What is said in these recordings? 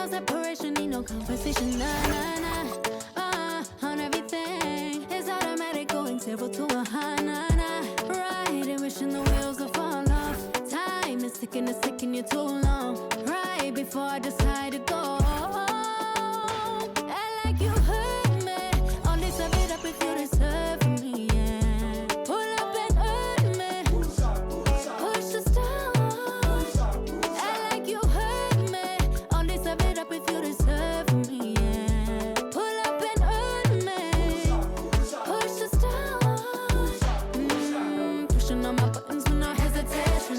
no separation, need no conversation. Nah, nah, nah. On everything. It's automatic, going 0 to 100. Nah, nah. Riding, wishing the wheels will fall off. Time is ticking, it's taking you too long. Right before I decide to go. I like you hurt me. Only serve it up if you deserve me, yeah. Pull up and hurt me. Push the start. I like you hurt me. Only serve it up if you deserve me, yeah. Pull up and hurt me. Push the start. Pushing on my buttons with no hesitation.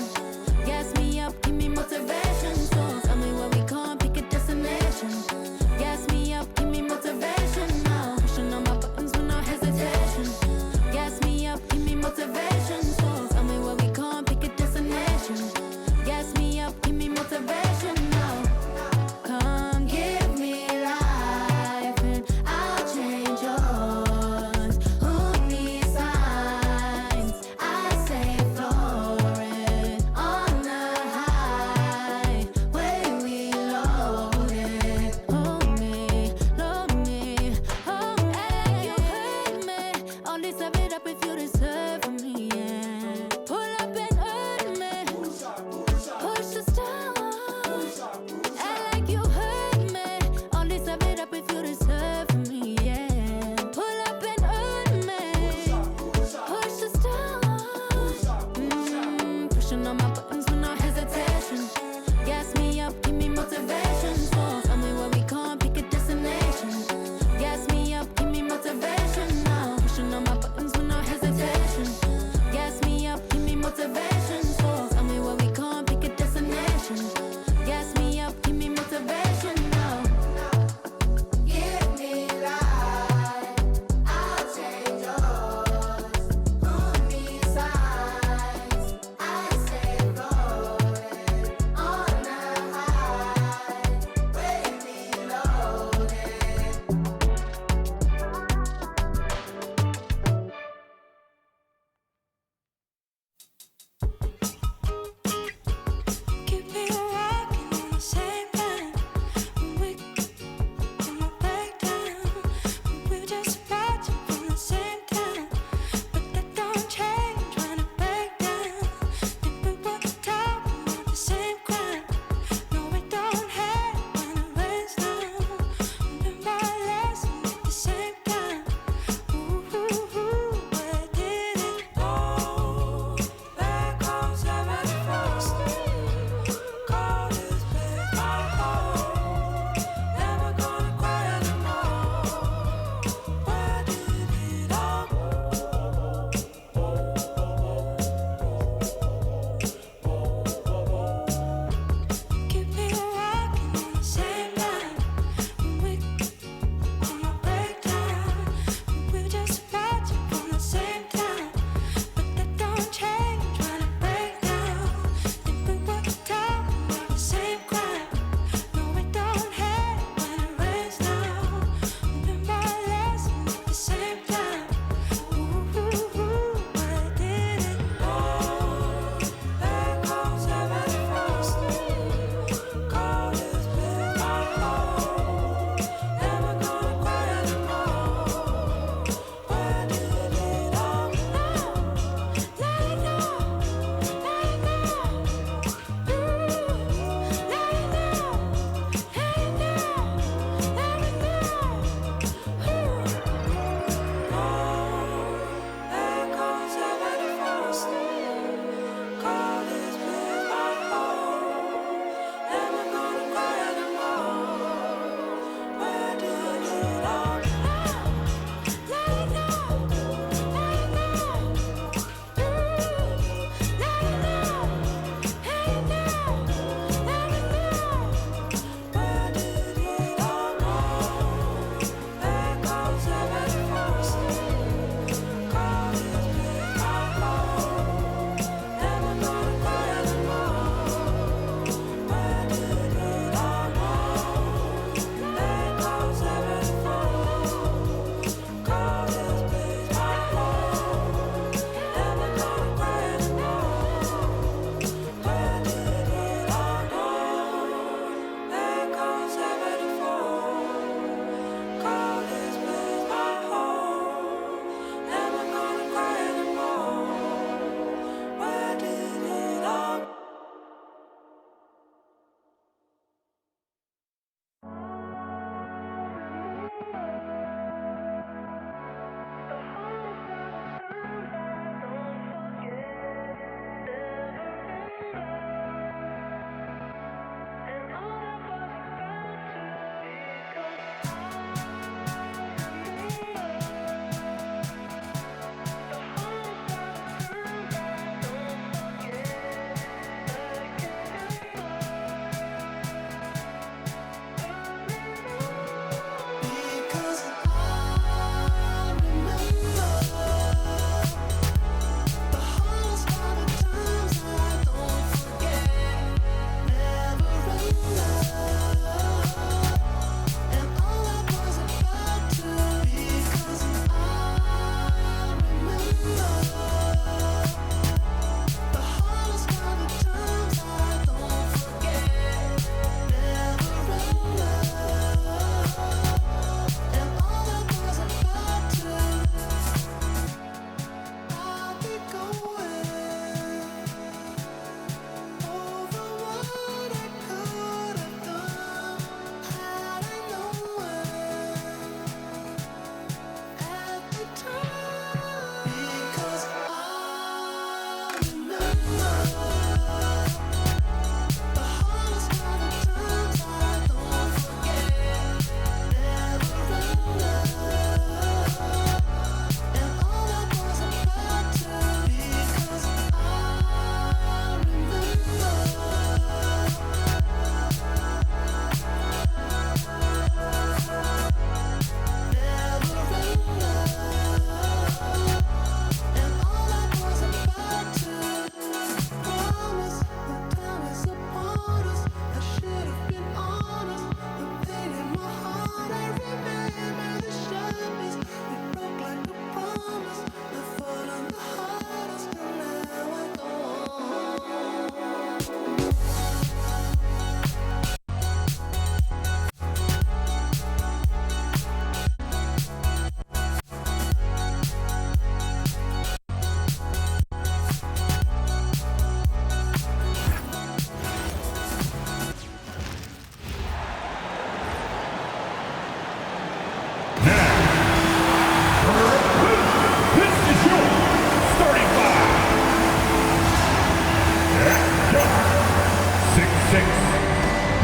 Gas me up, give me motivation. So tell me where we going, pick a destination.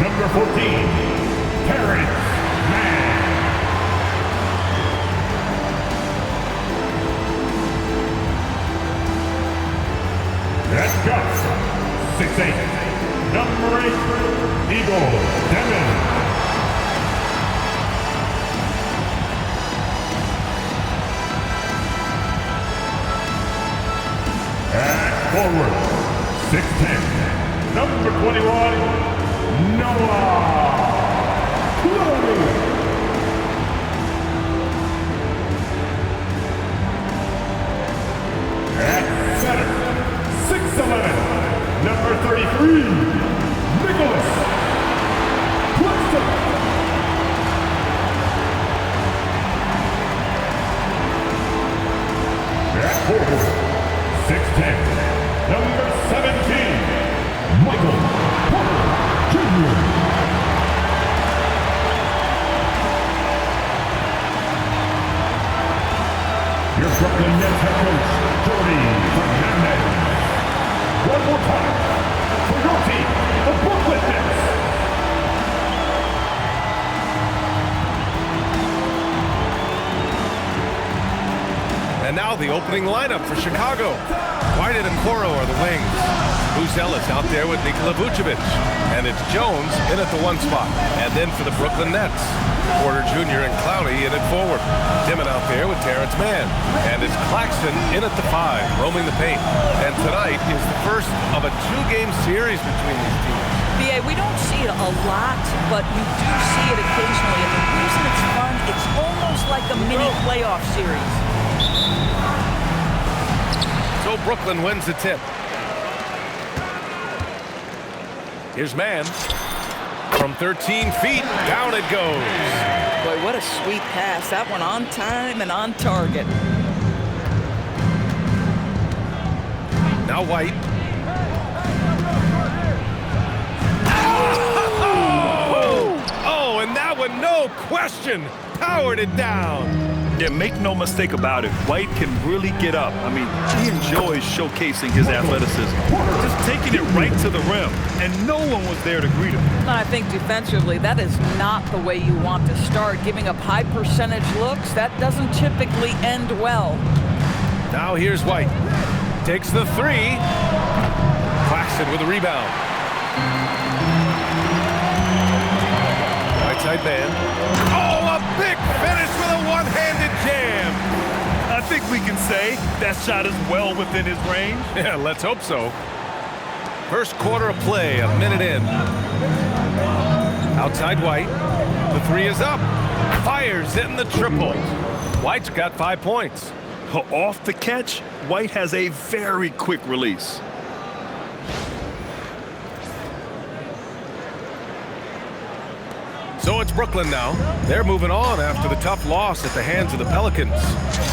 Number 14, Terrence Mann. At guts, 6'8", number 8, Eagle Demon. At forward, 6'10", number 21, Noah Chloe. At center, 6'11", number 33, Nicholas Preston. At forward, 6'10", number 17, Michael Porter Jr. Your Brooklyn Nets head coach, Jordy Fernandez. One more time for your team, the Brooklyn Nets. And now the opening lineup for Chicago. White and Okoro are the wings. Buzelis out there with Nikola Vucevic. And it's Jones in at the 1 spot. And then for the Brooklyn Nets, Porter Jr. and Clowney in at forward. Dimon out there with Terrence Mann. And it's Claxton in at the 5, roaming the paint. And tonight is the first of a 2-game series between these teams. BA, we don't see it a lot, but you do see it occasionally. And the reason it's fun, it's almost like a mini playoff series. So Brooklyn wins the tip. Here's Mann. From 13 feet, down it goes. Boy, what a sweet pass. That one on time and on target. Now White. Oh, and that one, no question, powered it down. Yeah, make no mistake about it. White can really get up. I mean, he enjoys showcasing his athleticism. Just taking it right to the rim, and no one was there to greet him. And I think defensively, that is not the way you want to start. Giving up high percentage looks, that doesn't typically end well. Now here's White. Takes the 3. Claxton with a rebound. Right side man. Oh, a big finish with a one-handed jam. I think we can say that shot is well within his range. Yeah, let's hope so. First quarter of play, a minute in. Outside White. The 3 is up. Fires in the triple. White's got 5 points. Off the catch, White has a very quick release. So it's Brooklyn now. They're moving on after the tough loss at the hands of the Pelicans.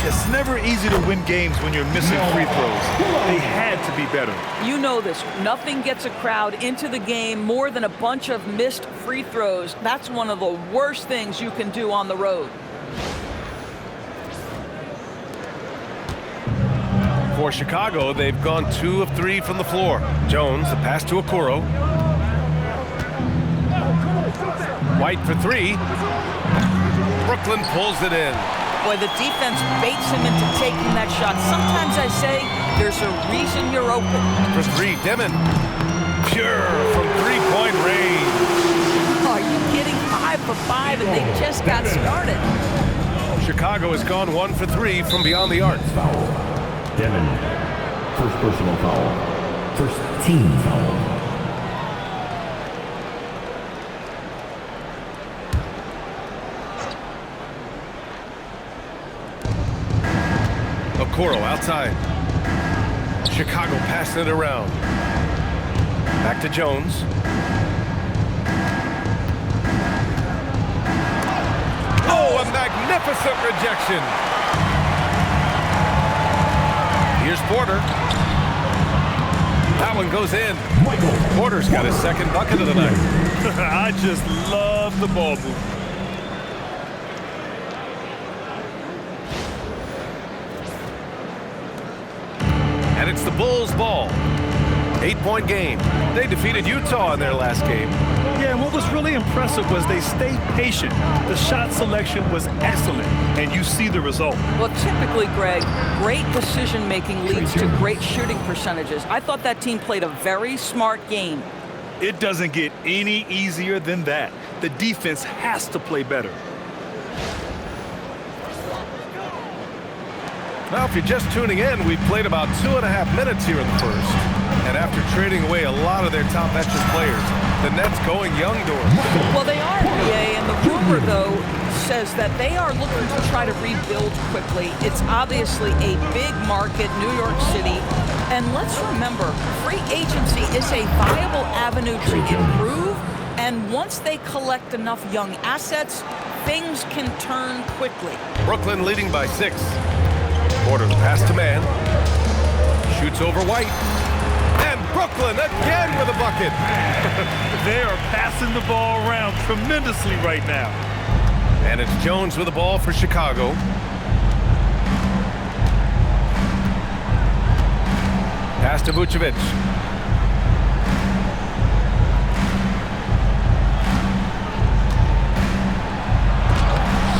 It's never easy to win games when you're missing free throws. They had to be better. You know this. Nothing gets a crowd into the game more than a bunch of missed free throws. That's one of the worst things you can do on the road. For Chicago, they've gone 2 of 3 from the floor. Jones, the pass to Okoro. White for 3. Brooklyn pulls it in. Boy, the defense baits him into taking that shot. Sometimes I say there's a reason you're open. For 3, Dimon. Pure from 3-point range. Are you kidding? 5 for 5, and they just got started. Chicago has gone 1 for 3 from beyond the arc. Foul. Demon. First personal foul. First team foul. Okoro outside. Chicago passing it around. Back to Jones. Oh, a magnificent rejection. Here's Porter. That one goes in. Porter's got his second bucket of the night. I just love the ball movement. And it's the Bulls' ball. 8-point game. They defeated Utah in their last game. Yeah, and what was really impressive was they stayed patient. The shot selection was excellent, and you see the result. Well, typically, Greg, great decision-making leads to great shooting percentages. I thought that team played a very smart game. It doesn't get any easier than that. The defense has to play better. Now, if you're just tuning in, we've played about 2.5 minutes here in the first. And after trading away a lot of their top veteran players, the Nets going young doors. Well, they are, BA, and the rumor, though, says that they are looking to try to rebuild quickly. It's obviously a big market, New York City. And let's remember, free agency is a viable avenue to improve. And once they collect enough young assets, things can turn quickly. Brooklyn leading by 6. Porter the pass to man. Shoots over White. And Brooklyn again with a bucket. They are passing the ball around tremendously right now. And it's Jones with the ball for Chicago. Pass to Vucevic.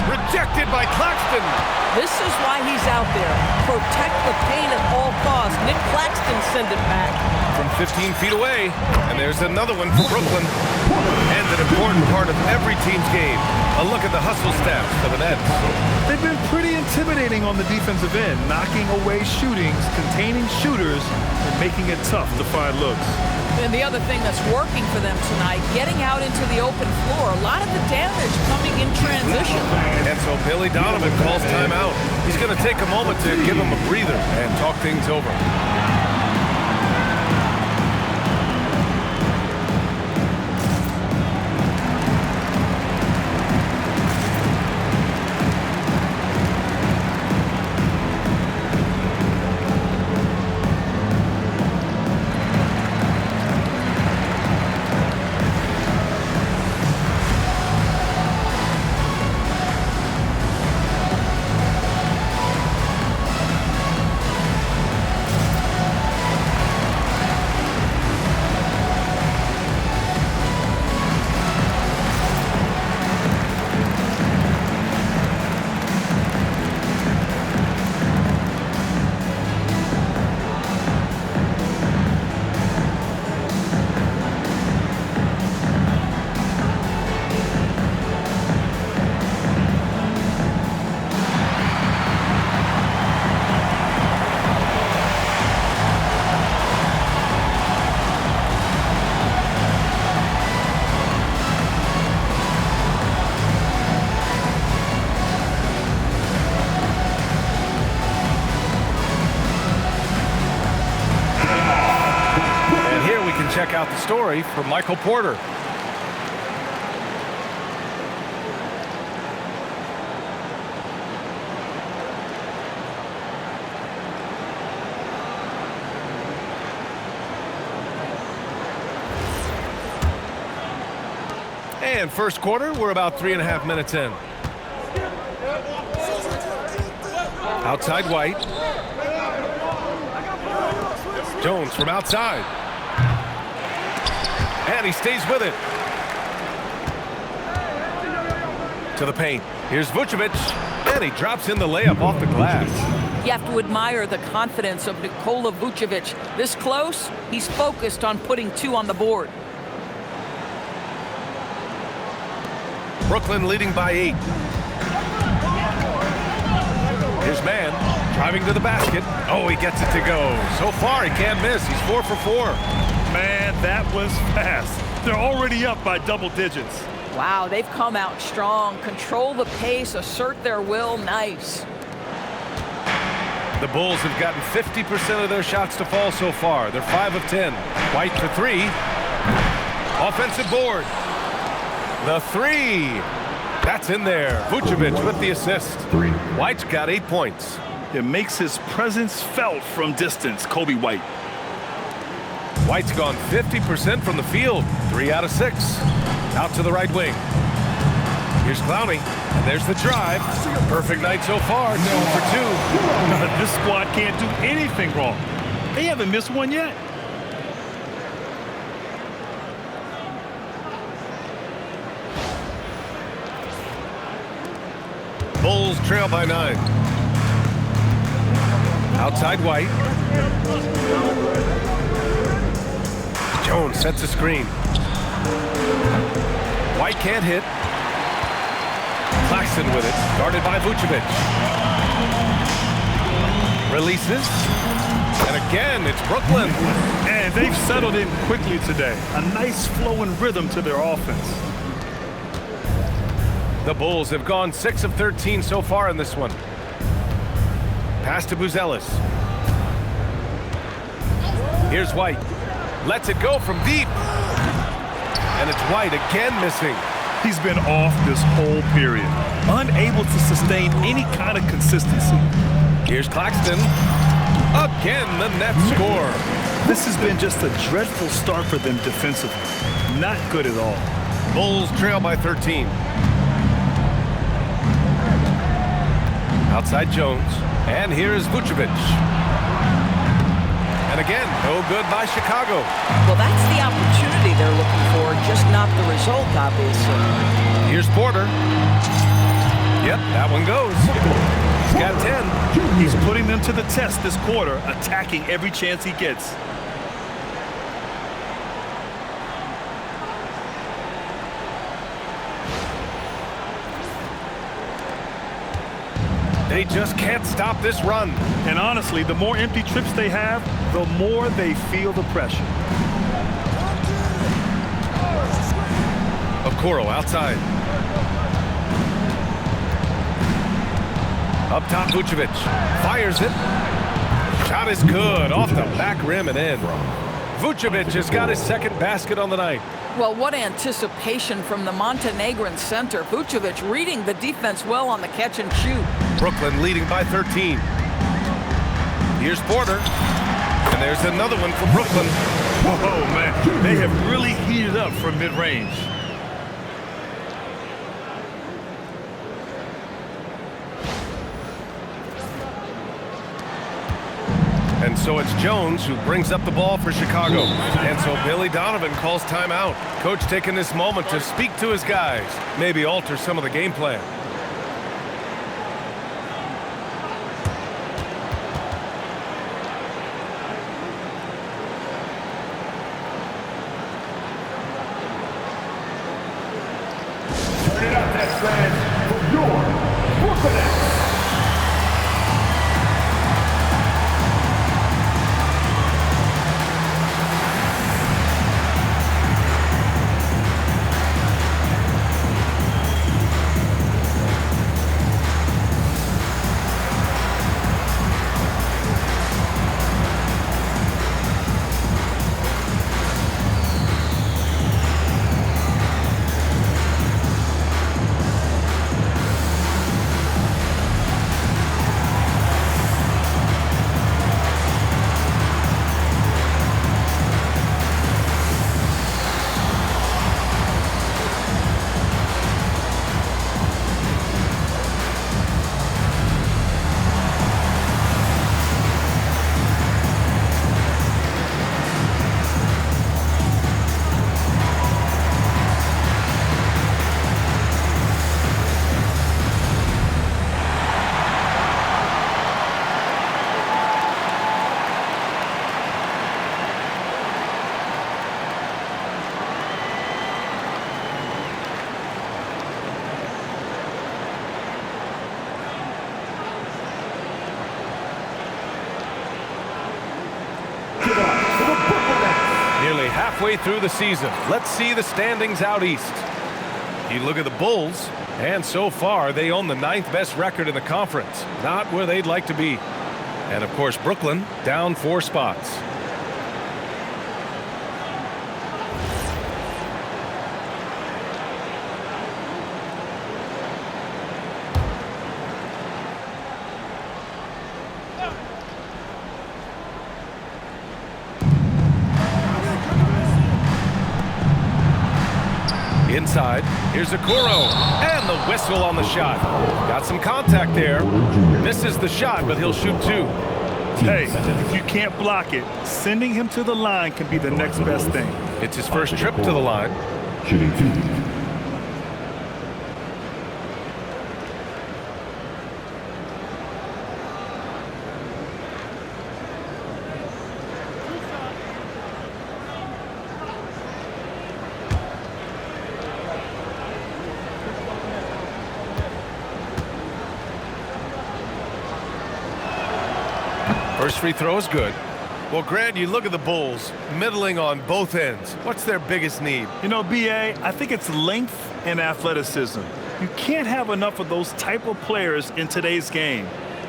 Rejected by Claxton. This is why he's out there. Protect the paint at all costs. Nick Claxton send it back. From 15 feet away. And there's another one for Brooklyn. And an important part of every team's game. A look at the hustle stats for the Nets. They've been pretty intimidating on the defensive end, knocking away shootings, containing shooters, and making it tough to find looks. And the other thing that's working for them tonight, getting out into the open floor. A lot of the damage coming in transition. And so Billy Donovan calls timeout. He's going to take a moment to give him a breather and talk things over. Check out the story from Michael Porter. And first quarter, we're about 3.5 minutes in. Outside White. Jones from outside. And he stays with it. To the paint. Here's Vucevic. And he drops in the layup off the glass. You have to admire the confidence of Nikola Vucevic. This close, he's focused on putting 2 on the board. Brooklyn leading by 8. Here's man driving to the basket. Oh, he gets it to go. So far, he can't miss. He's 4 for 4. Man, that was fast. They're already up by double digits. Wow, they've come out strong. Control the pace, assert their will. Nice. The Bulls have gotten 50% of their shots to fall so far. They're 5 of 10. White for 3. Offensive board. The 3. That's in there. Vucevic with the assist. 3. White's got 8 points. It makes his presence felt from distance, Kobe White. White's gone 50% from the field. 3 out of 6. Out to the right wing. Here's Clowney. And there's the drive. Perfect night so far. 2 for 2. This squad can't do anything wrong. They haven't missed one yet. trail by 9. Outside White. Jones sets a screen. White can't hit. Claxton with it, guarded by Vucevic. Releases. And again, it's Brooklyn. And they've settled in quickly today. A nice flowing rhythm to their offense. The Bulls have gone 6 of 13 so far in this one. Pass to Buzelis. Here's White. Lets it go from deep. And it's White again missing. He's been off this whole period. Unable to sustain any kind of consistency. Here's Claxton. Again, the net score. This has been just a dreadful start for them defensively. Not good at all. Bulls trail by 13. Outside Jones. And here is Vucevic. And again, no good by Chicago. Well, that's the opportunity they're looking for, just not the result, obviously. Here's Porter. Yep, that one goes. He's got 10. He's putting them to the test this quarter, attacking every chance he gets. They just can't stop this run. And honestly, the more empty trips they have, the more they feel the pressure. Okoro outside. Up top, Vucevic fires it. Shot is good, off the back rim and in. Vucevic has got his second basket on the night. Well, what anticipation from the Montenegrin center. Vucevic reading the defense well on the catch and shoot. Brooklyn leading by 13. Here's Porter. And there's another one for Brooklyn. Whoa, man. They have really heated up from mid-range. And so it's Jones who brings up the ball for Chicago. And so Billy Donovan calls timeout. Coach taking this moment to speak to his guys, maybe alter some of the game plan. Turn it up, Nets fans, for your Brooklyn Nets. Nearly halfway through the season. Let's see the standings out east. You look at the Bulls, and so far they own the 9th best record in the conference. Not where they'd like to be. And of course, Brooklyn down 4 spots. Inside, here's Okoro, and the whistle on the shot. Got some contact there. Misses the shot, but he'll shoot 2. Hey, if you can't block it, sending him to the line can be the next best thing. It's his first trip to the line. Shooting 2. First free throw is good. Well, Grant, you look at the Bulls, middling on both ends. What's their biggest need? You know, B.A., I think it's length and athleticism. You can't have enough of those type of players in today's game.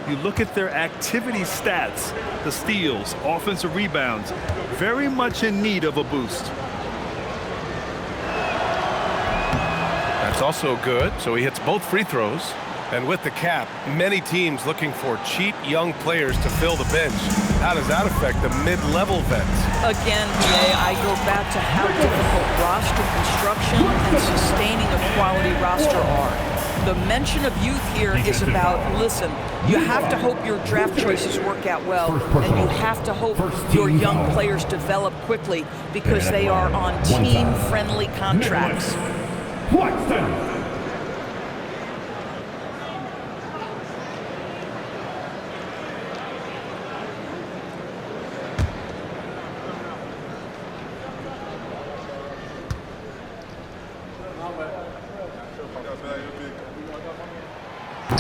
You look at their activity stats, the steals, offensive rebounds, very much in need of a boost. That's also good, so he hits both free throws. And with the cap, many teams looking for cheap young players to fill the bench. How does that affect the mid-level vets? Again, I go back to how difficult roster construction and sustaining a quality roster are. The mention of youth here is about, listen, you have to hope your draft choices work out well, and you have to hope your young players develop quickly because they are on team-friendly contracts.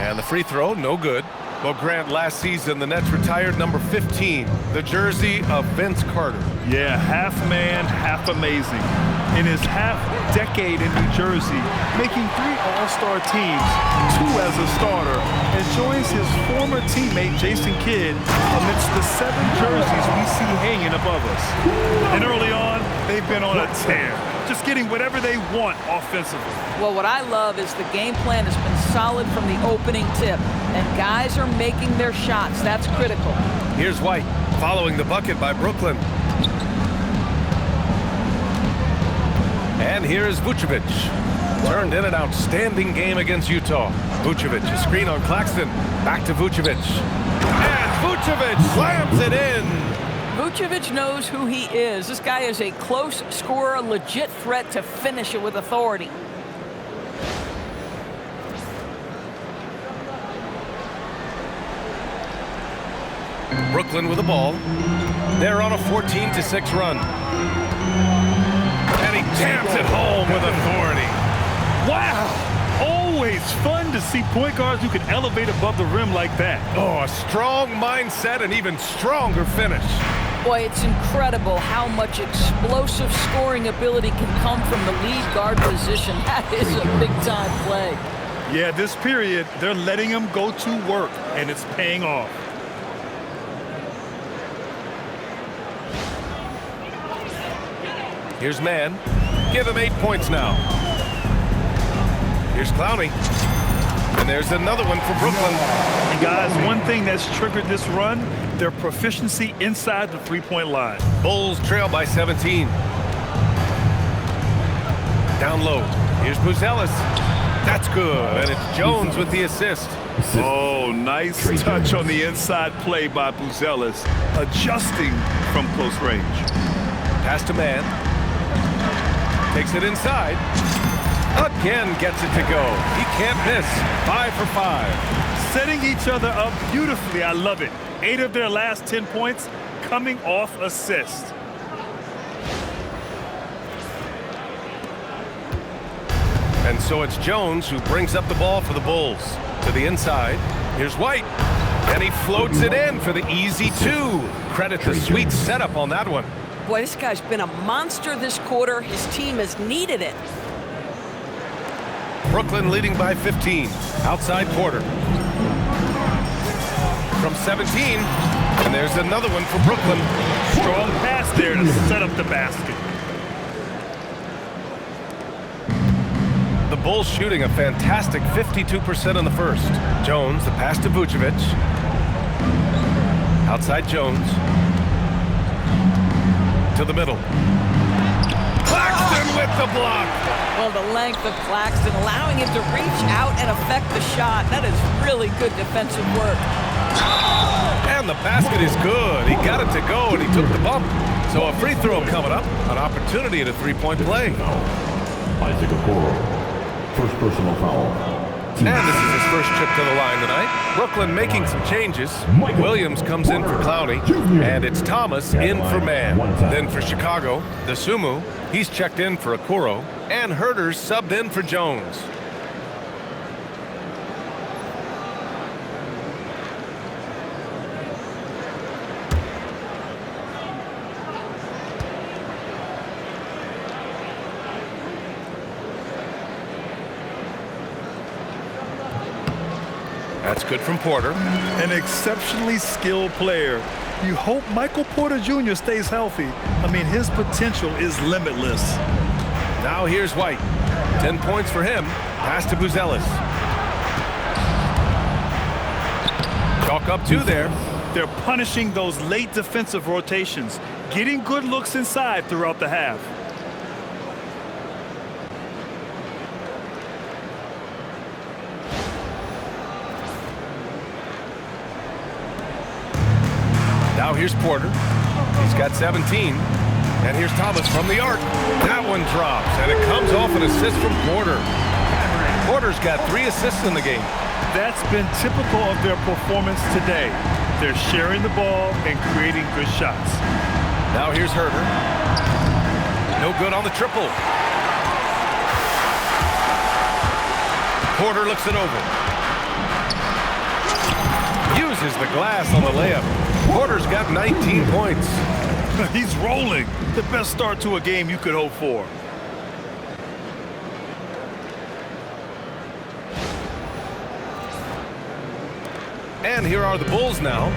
And the free throw, no good. Well, Grant, last season, the Nets retired number 15, the jersey of Vince Carter. Yeah, half man, half amazing. In his half-decade in New Jersey, making 3 All-Star teams, 2 as a starter, and joins his former teammate Jason Kidd amidst the 7 jerseys we see hanging above us. And early on, they've been on a tear, just getting whatever they want offensively. Well, what I love is the game plan has been solid from the opening tip, and guys are making their shots. That's critical. Here's White, following the bucket by Brooklyn. And here is Vucevic. Turned in an outstanding game against Utah. Vucevic, a screen on Claxton. Back to Vucevic. And Vucevic slams it in. Vucevic knows who he is. This guy is a close scorer, a legit threat to finish it with authority. Brooklyn with the ball. They're on a 14-6 run. And he jams it home with authority. Wow! Always fun to see point guards who can elevate above the rim like that. Oh, a strong mindset and even stronger finish. Boy, it's incredible how much explosive scoring ability can come from the lead guard position. That is a big-time play. Yeah, this period, they're letting him go to work, and it's paying off. Here's Mann. Give him 8 points now. Here's Clowney. And there's another one for Brooklyn. And guys, one thing that's triggered this run, their proficiency inside the three-point line. Bulls trail by 17. Down low. Here's Buzelis. That's good. And it's Jones with the assist. Oh, nice touch on the inside play by Buzelis, adjusting from close range. Pass to Mann. Takes it inside. Again gets it to go. He can't miss. 5 for 5. Setting each other up beautifully. I love it. 8 of their last 10 points coming off assist. And so it's Jones who brings up the ball for the Bulls. To the inside. Here's White. And he floats it in for the easy 2. Credit the sweet setup on that one. Boy, this guy's been a monster this quarter. His team has needed it. Brooklyn leading by 15. Outside quarter. From 17. And there's another one for Brooklyn. Strong pass there to set up the basket. The Bulls shooting a fantastic 52% in the first. Jones, the pass to Vucevic. Outside Jones. To the middle. Claxton with the block. Well, the length of Claxton allowing him to reach out and affect the shot. That is really good defensive work. And the basket is good. He got it to go, and he took the bump. So a free throw coming up. An opportunity at a three-point play. Isaac Okoro. First personal foul. And this is his first trip to the line tonight. Brooklyn making some changes. Williams comes in for Clowney, and it's Thomas in for Mann. Then for Chicago, the Sumu, he's checked in for Okoro, and Herter's subbed in for Jones. That's good from Porter. An exceptionally skilled player. You hope Michael Porter Jr. stays healthy. I mean, his potential is limitless. Now here's White. 10 points for him. Pass to Buzelis. Chalk up 2 there. They're punishing those late defensive rotations, getting good looks inside throughout the half. Now here's Porter. He's got 17. And here's Thomas from the arc. That one drops, and it comes off an assist from Porter. Porter's got 3 assists in the game. That's been typical of their performance today. They're sharing the ball and creating good shots. Now here's Herter. No good on the triple. Porter looks it over. Uses the glass on the layup. Porter's got 19 points. He's rolling. The best start to a game you could hope for. And here are the Bulls now.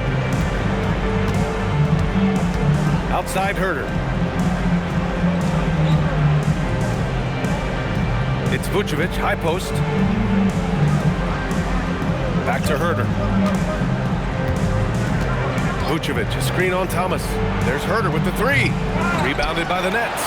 Outside Herter. It's Vucevic, high post. Back to Herter. Vucevic, a screen on Thomas. There's Herter with the 3. Rebounded by the Nets.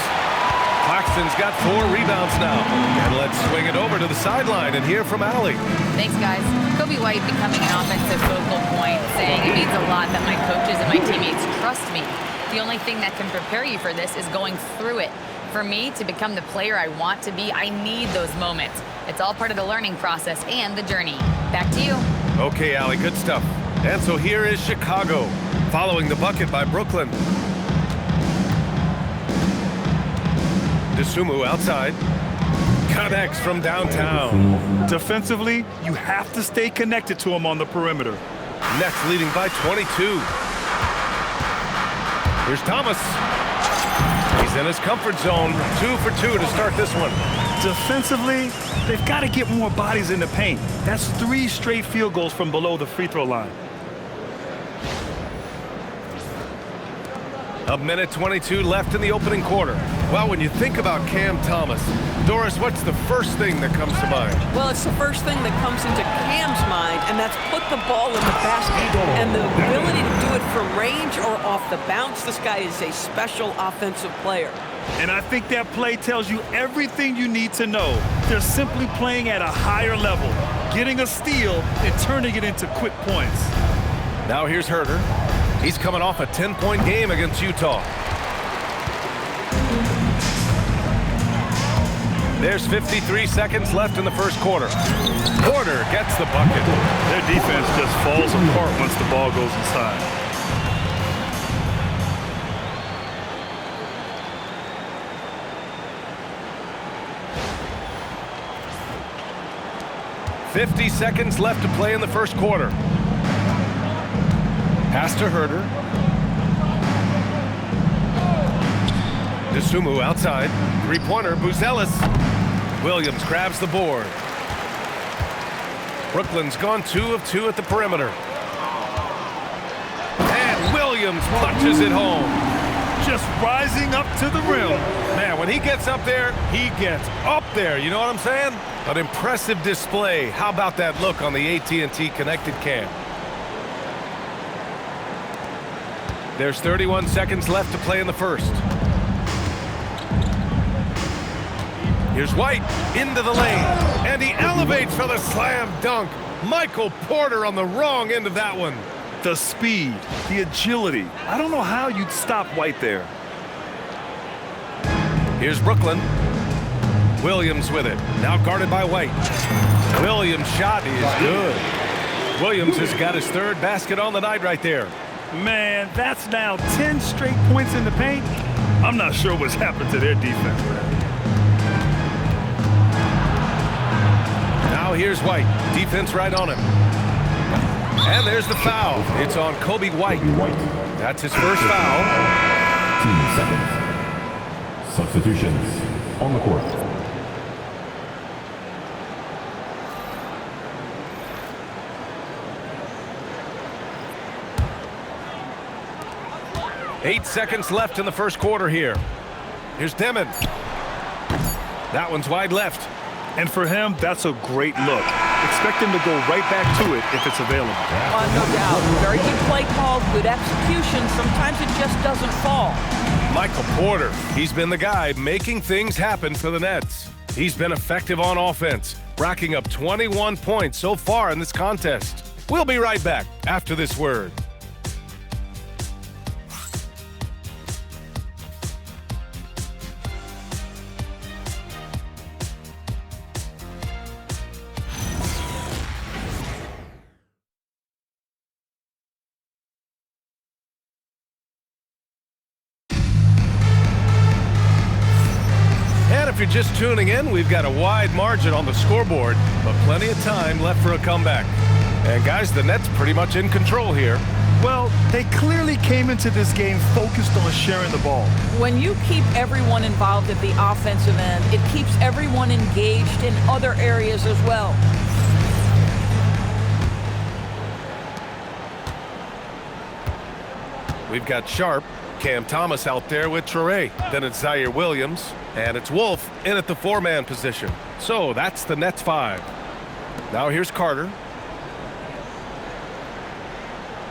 Claxton's got 4 rebounds now. And let's swing it over to the sideline and hear from Allie. Thanks, guys. Kobe White becoming an offensive focal point, saying it means a lot that my coaches and my teammates trust me. The only thing that can prepare you for this is going through it. For me to become the player I want to be, I need those moments. It's all part of the learning process and the journey. Back to you. Okay, Allie, good stuff. And so here is Chicago, following the bucket by Brooklyn. DeSumo outside. Connects from downtown. Defensively, you have to stay connected to him on the perimeter. Nets leading by 22. Here's Thomas. He's in his comfort zone. 2 for 2 to start this one. Defensively, they've got to get more bodies in the paint. That's 3 straight field goals from below the free throw line. A minute 22 left in the opening quarter. Well, when you think about Cam Thomas, Doris, what's the first thing that comes to mind? Well, it's the first thing that comes into Cam's mind, and that's put the ball in the basket. And the ability to do it from range or off the bounce, this guy is a special offensive player. And I think that play tells you everything you need to know. They're simply playing at a higher level, getting a steal and turning it into quick points. Now here's Herter. He's coming off a 10-point game against Utah. There's 53 seconds left in the first quarter. Porter gets the bucket. Their defense just falls apart once the ball goes inside. $50 seconds left to play in the first quarter. Pass to Herter. DeSumo outside. 3-pointer, Buzelis. Williams grabs the board. Brooklyn's gone 2 of 2 at the perimeter. And Williams punches it home. Just rising up to the rim. Man, when he gets up there, he gets up there. You know what I'm saying? An impressive display. How about that look on the AT&T connected cam? There's 31 seconds left to play in the first. Here's White into the lane, and he elevates for the slam dunk. Michael Porter on the wrong end of that one. The speed, the agility. I don't know how you'd stop White there. Here's Brooklyn. Williams with it. Now guarded by White. Williams' shot is good. Williams has got his 3rd basket on the night right there. Man, that's now 10 straight points in the paint. I'm not sure what's happened to their defense, man. Now here's White. Defense right on him. And there's the foul. It's on Kobe White. That's his first foul. 2 seconds. Substitutions on the court. 8 seconds left in the first quarter here. Here's Demon. That one's wide left. And for him, that's a great look. Expect him to go right back to it if it's available. No doubt. Very good play call, good execution. Sometimes it just doesn't fall. Michael Porter, he's been the guy making things happen for the Nets. He's been effective on offense, racking up 21 points so far in this contest. We'll be right back after this word. If you're just tuning in, we've got a wide margin on the scoreboard, but plenty of time left for a comeback. And guys, the Nets pretty much in control here. Well, they clearly came into this game focused on sharing the ball. When you keep everyone involved at the offensive end, it keeps everyone engaged in other areas as well. We've got Sharp, Cam Thomas out there with Traore. Then it's Zaire Williams, and it's Wolf in at the 4-man position. So that's the Nets 5. Now here's Carter.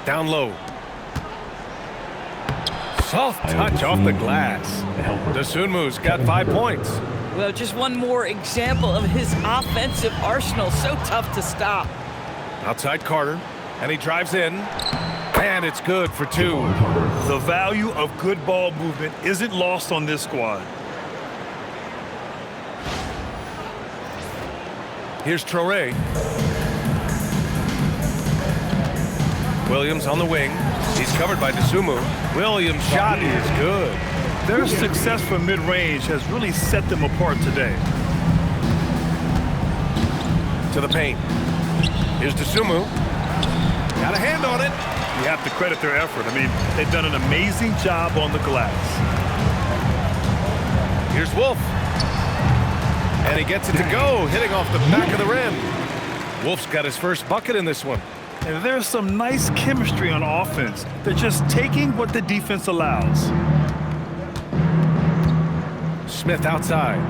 Down low. Soft touch off the glass. Dosunmu's got 5 points. Well, just one more example of his offensive arsenal. So tough to stop. Outside Carter, and he drives in. And it's good for 2. The value of good ball movement isn't lost on this squad. Here's Traore. Williams on the wing. He's covered by Dosunmu. Williams' shot is good. Their success from mid-range has really set them apart today. To the paint. Here's Dosunmu. Got a hand on it. You have to credit their effort. I mean, they've done an amazing job on the glass. Here's Wolf. And he gets it to go, hitting off the back of the rim. Wolf's got his first bucket in this one. And there's some nice chemistry on offense. They're just taking what the defense allows. Smith outside.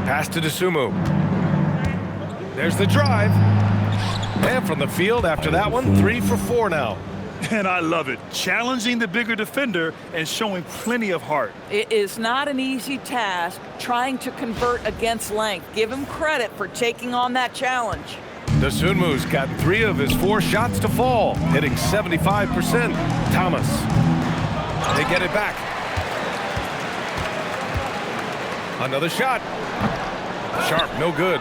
Pass to Dosunmu. There's the drive. And from the field after that one, 3 for 4 now. And I love it. Challenging the bigger defender and showing plenty of heart. It is not an easy task trying to convert against length. Give him credit for taking on that challenge. Dosunmu's got 3 of his 4 shots to fall, hitting 75%. Thomas. They get it back. Another shot. Sharp, no good.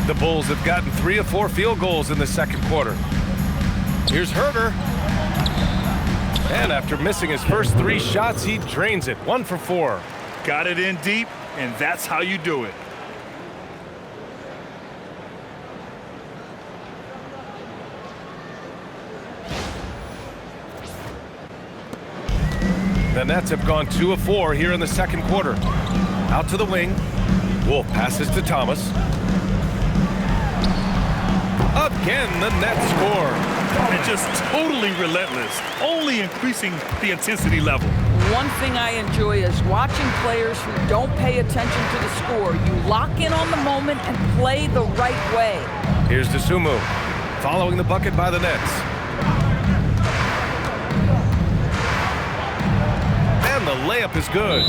The Bulls have gotten 3 of 4 field goals in the second quarter. Here's Herter. And after missing his first 3 shots, he drains it. 1 for 4. Got it in deep, and that's how you do it. The Nets have gone 2 of 4 here in the second quarter. Out to the wing. Wolf passes to Thomas. Again, the Nets score. And just totally relentless, only increasing the intensity level. One thing I enjoy is watching players who don't pay attention to the score. You lock in on the moment and play the right way. Here's Dosunmu, following the bucket by the Nets. And the layup is good.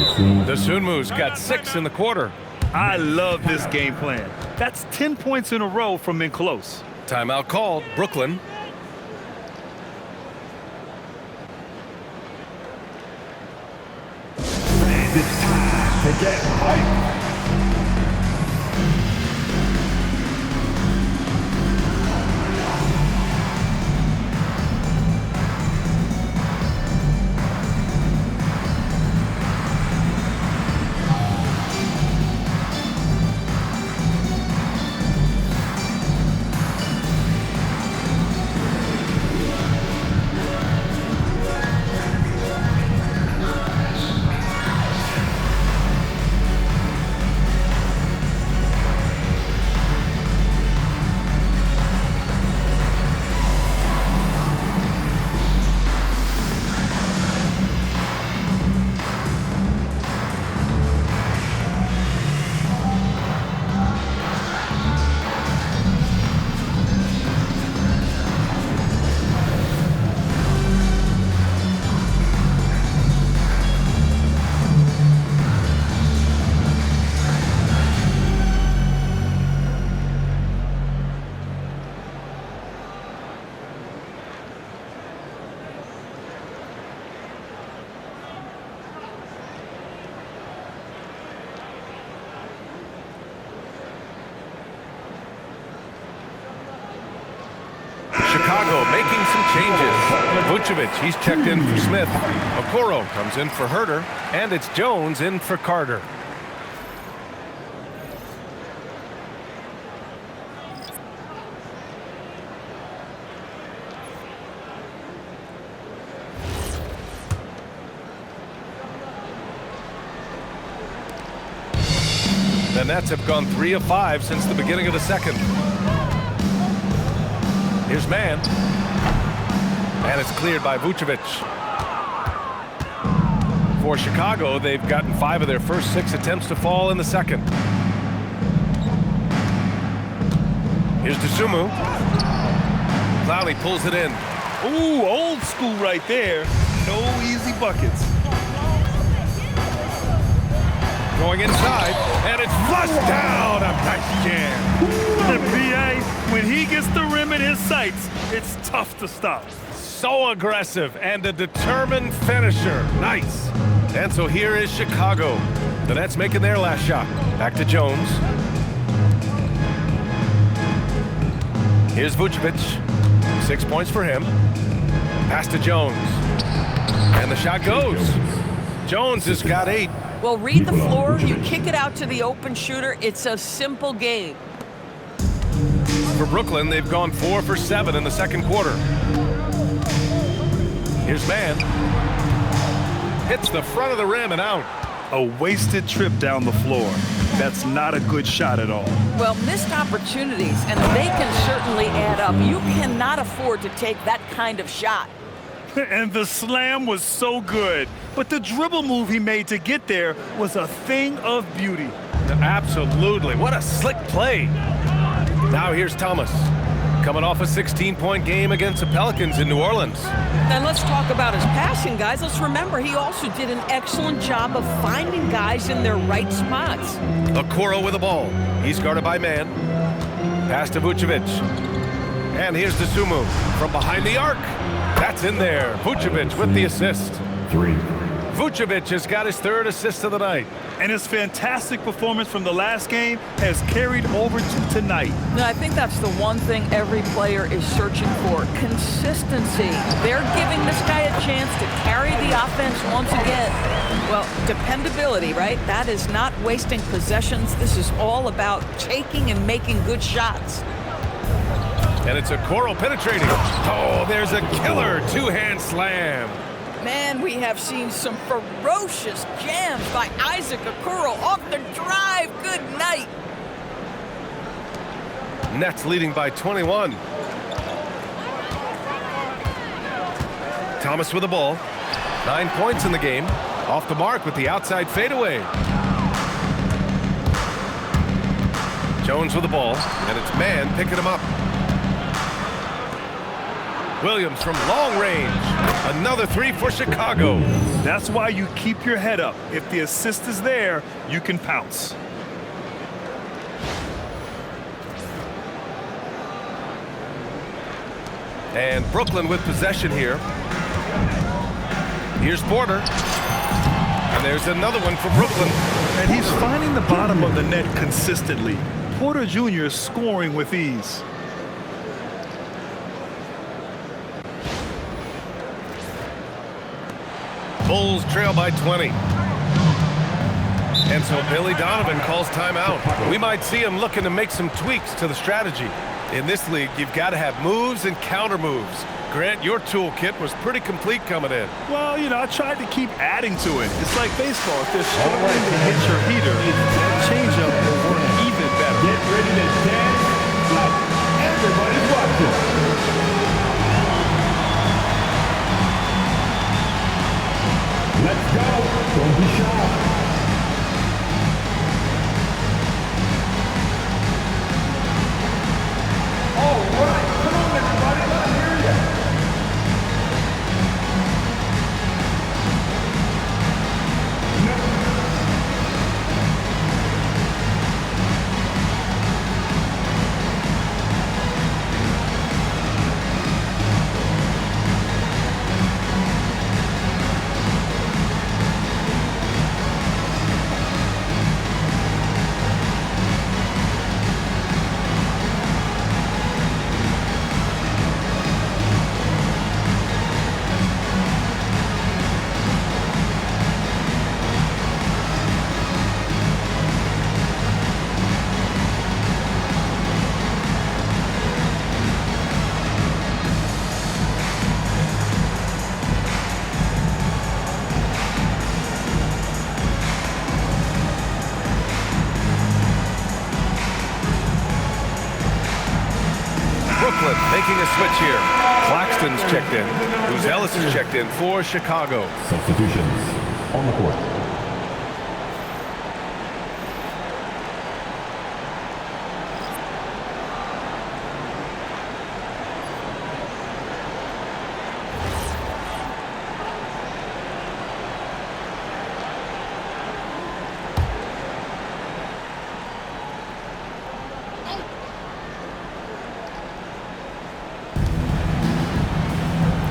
Dosunmu's got 6 in the quarter. I love this game plan. That's 10 points in a row from in close. Timeout called, Brooklyn. And it's time to get hyped. Chicago making some changes. Vucevic, he's checked in for Smith. Okoro comes in for Herter, and it's Jones in for Carter. The Nets have gone 3 of 5 since the beginning of the second. Here's Mann. And it's cleared by Vucevic. For Chicago, they've gotten 5 of their first 6 attempts to fall in the second. Here's Dosunmu. Clowney pulls it in. Ooh, old school right there. No easy buckets. Going inside, and it's flushed down. A nice jam. The PA, when he gets the rim in his sights, it's tough to stop. So aggressive and a determined finisher. Nice. And so here is Chicago. The Nets making their last shot. Back to Jones. Here's Vucevic. 6 points for him. Pass to Jones. And the shot goes. Jones has got 8. Well, read the floor. You kick it out to the open shooter. It's a simple game. For Brooklyn, they've gone 4 for 7 in the second quarter. Here's Mann. Hits the front of the rim and out. A wasted trip down the floor. That's not a good shot at all. Well, missed opportunities, and they can certainly add up. You cannot afford to take that kind of shot. And the slam was so good. But the dribble move he made to get there was a thing of beauty. Absolutely. What a slick play. Now here's Thomas. Coming off a 16-point game against the Pelicans in New Orleans. And let's talk about his passing, guys. Let's remember he also did an excellent job of finding guys in their right spots. Okoro with the ball. He's guarded by Mann. Pass to Vucevic. And here's Dosunmu from behind the arc. That's in there. Vucevic with the assist. 3. Vucevic has got his 3rd assist of the night. And his fantastic performance from the last game has carried over to tonight. Now, I think that's the one thing every player is searching for, consistency. They're giving this guy a chance to carry the offense once again. Well, dependability, right? That is not wasting possessions. This is all about taking and making good shots. And it's Okoro penetrating. Oh, there's a killer 2-hand slam. Man, we have seen some ferocious jams by Isaac Okoro off the drive. Good night. Nets leading by 21. Thomas with the ball. 9 points in the game. Off the mark with the outside fadeaway. Jones with the ball, and it's Mann picking him up. Williams from long range. Another 3 for Chicago. That's why you keep your head up. If the assist is there, you can pounce. And Brooklyn with possession here. Here's Porter. And there's another one for Brooklyn. And he's finding the bottom of the net consistently. Porter Jr. scoring with ease. Bulls trail by 20. And so Billy Donovan calls timeout. We might see him looking to make some tweaks to the strategy. In this league, you've got to have moves and counter moves. Grant, your toolkit was pretty complete coming in. Well, you know, I tried to keep adding to it. It's like baseball. If they're struggling to hit your heater, that changeup will work even better. Get ready to dance like everybody's watching. Let's go. Don't be shy. All right. Come on, everybody. Let me hear you. Making a switch here. Claxton's checked in. Ellis is checked in for Chicago. Substitutions on the court.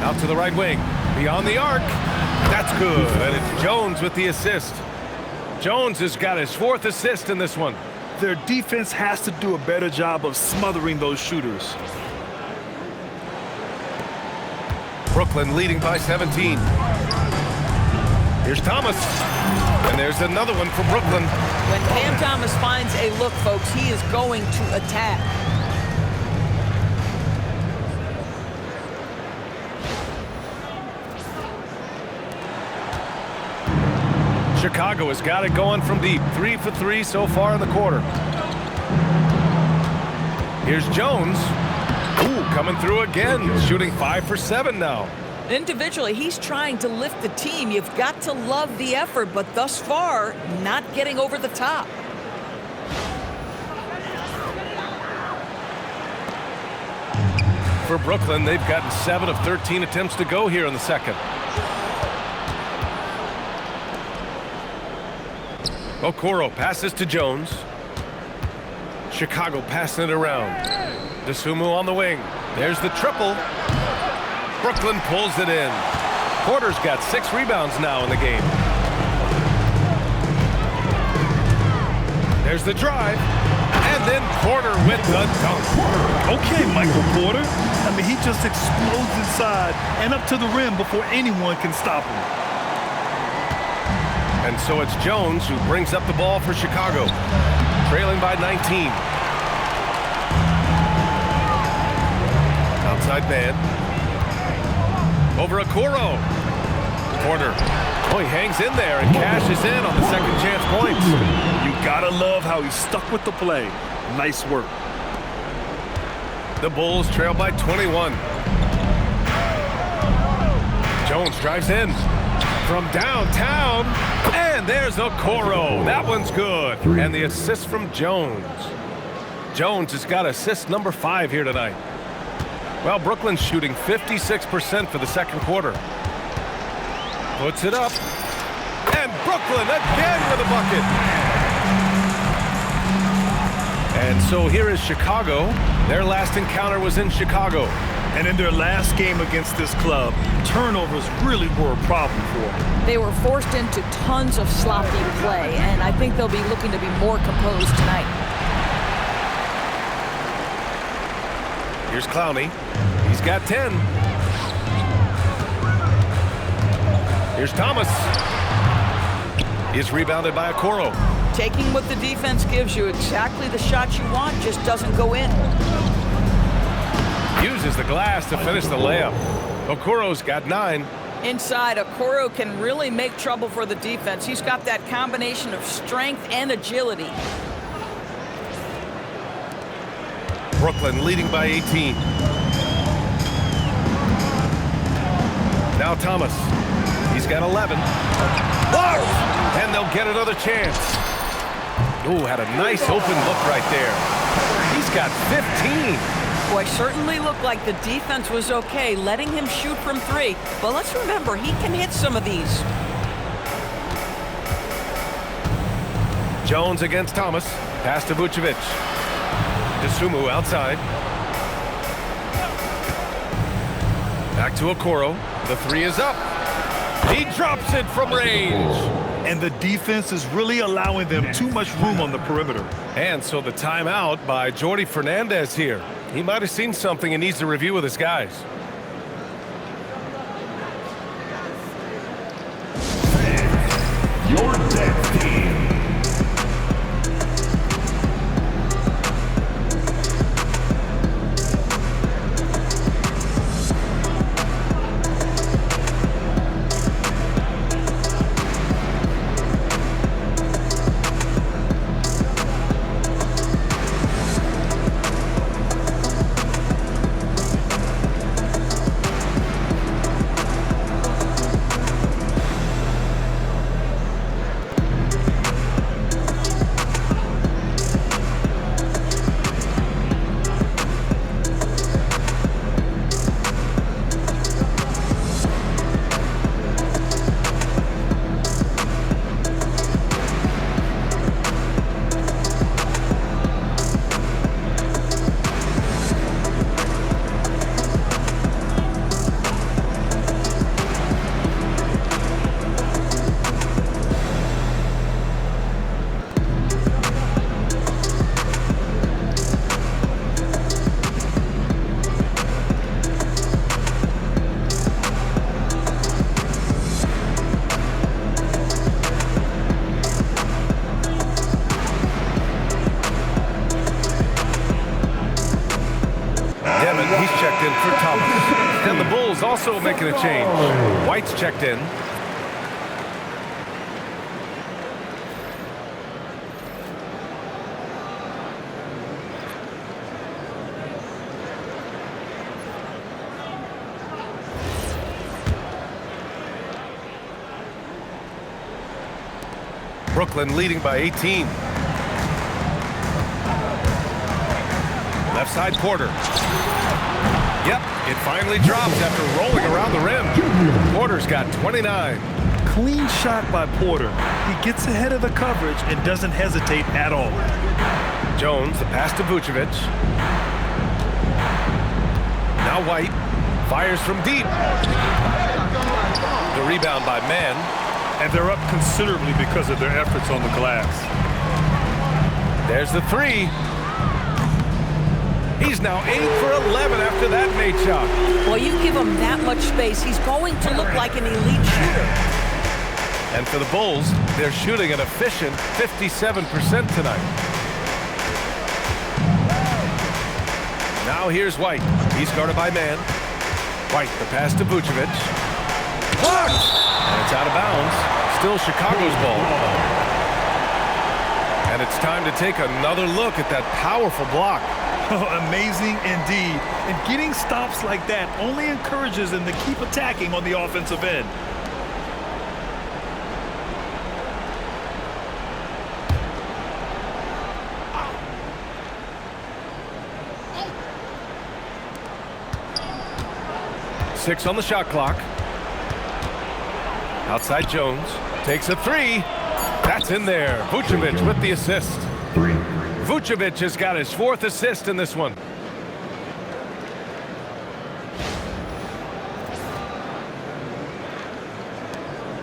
Out to the right wing. Beyond the arc. That's good. And it's Jones with the assist. Jones has got his 4th assist in this one. Their defense has to do a better job of smothering those shooters. Brooklyn leading by 17. Here's Thomas. And there's another one for Brooklyn. When Cam Thomas finds a look, folks, he is going to attack. Chicago has got it going from deep. 3 for 3 so far in the quarter. Here's Jones. Ooh, coming through again. Shooting 5 for 7 now. Individually, he's trying to lift the team. You've got to love the effort, but thus far, not getting over the top. For Brooklyn, they've gotten 7 of 13 attempts to go here in the second. Okoro passes to Jones. Chicago passing it around. Dosunmu on the wing. There's the triple. Brooklyn pulls it in. Porter's got 6 rebounds now in the game. There's the drive. And then Porter with the dunk. Okay, Michael Porter. I mean, he just explodes inside and up to the rim before anyone can stop him. And so it's Jones who brings up the ball for Chicago, trailing by 19. Outside man. Over Okoro. Porter. Oh, he hangs in there and cashes in on the second chance points. You gotta love how he stuck with the play. Nice work. The Bulls trail by 21. Jones drives in. From downtown, and there's Okoro. That one's good. And the assist from Jones. Jones has got assist number 5 here tonight. Well, Brooklyn's shooting 56% for the second quarter. Puts it up. And Brooklyn again with a bucket. And so here is Chicago. Their last encounter was in Chicago. And in their last game against this club, turnovers really were a problem for them. They were forced into tons of sloppy play, and I think they'll be looking to be more composed tonight. Here's Clowney. He's got 10. Here's Thomas. He's rebounded by Okoro. Taking what the defense gives you, exactly the shot you want, just doesn't go in. Uses the glass to finish the layup. Okoro's got 9. Inside, Okoro can really make trouble for the defense. He's got that combination of strength and agility. Brooklyn leading by 18. Now Thomas. He's got 11. Whoa! And they'll get another chance. Ooh, had a nice open look right there. He's got 15. Boy, certainly looked like the defense was okay, letting him shoot from 3. But let's remember, he can hit some of these. Jones against Thomas. Pass to Vucevic. Dosunmu outside. Back to Okoro. The 3 is up. He drops it from range. And the defense is really allowing them too much room on the perimeter. And so the timeout by Jordi Fernandez here. He might have seen something and needs to review with his guys. Your next team. checked in for Thomas. And the Bulls also making a change. White's checked in. Brooklyn leading by 18. Left side Porter. Yep, it finally drops after rolling around the rim. Porter's got 29. Clean shot by Porter. He gets ahead of the coverage and doesn't hesitate at all. Jones, the pass to Vucevic. Now White fires from deep. The rebound by Mann. And they're up considerably because of their efforts on the glass. There's the three. He's now 8 for 11 after that made shot. Well, you give him that much space, he's going to look like an elite shooter. And for the Bulls, they're shooting an efficient 57% tonight. Now here's White. He's guarded by Mann. White, the pass to Vucevic. Blocked! And it's out of bounds. Still Chicago's ball. And it's time to take another look at that powerful block. Oh, amazing indeed. And getting stops like that only encourages them to keep attacking on the offensive end. Six on the shot clock. Outside Jones. Takes a three. That's in there. Vucevic with the assist. Three. Vucevic has got his 4th assist in this one.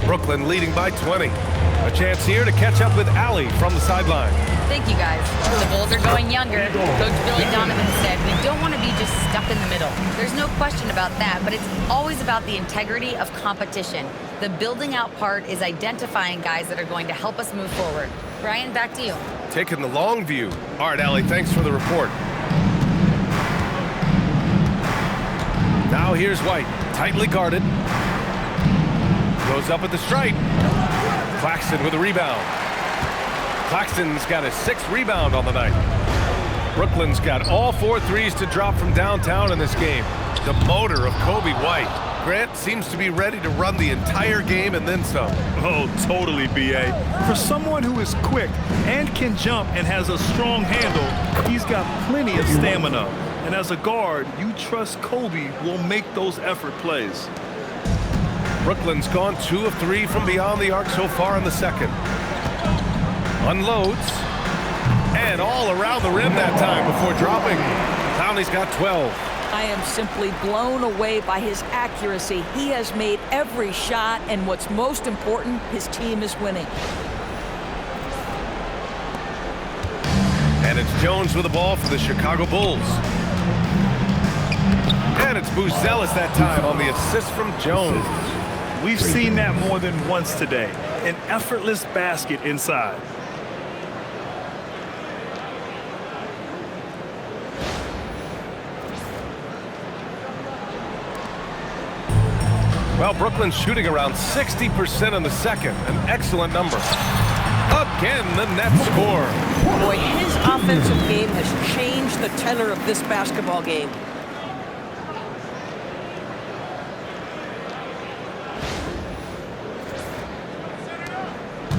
Brooklyn leading by 20. A chance here to catch up with Allie from the sideline. Thank you, guys. The Bulls are going younger. Coach Billy Donovan said we don't want to be just stuck in the middle. There's no question about that, but it's always about the integrity of competition. The building out part is identifying guys that are going to help us move forward. Brian, back to you. Taking the long view. All right, Allie, thanks for the report. Now here's White, tightly guarded. Goes up at the stripe. Claxton with a rebound. Claxton's got his 6th rebound on the night. Brooklyn's got all 4 threes to drop from downtown in this game. The motor of Kobe White. Grant seems to be ready to run the entire game and then some. Oh, totally, B.A. For someone who is quick and can jump and has a strong handle, he's got plenty of stamina. And as a guard, you trust Kobe will make those effort plays. Brooklyn's gone 2 of 3 from beyond the arc so far in the second. Unloads. And all around the rim that time before dropping. Clowney's got 12. I am simply blown away by his accuracy. He has made every shot, and what's most important, his team is winning. And it's Jones with the ball for the Chicago Bulls. And it's Buzelis that time on the assist from Jones. We've seen that more than once today. An effortless basket inside. Well, Brooklyn's shooting around 60% in the second. An excellent number. Again, the net score. Boy, his offensive game has changed the tenor of this basketball game.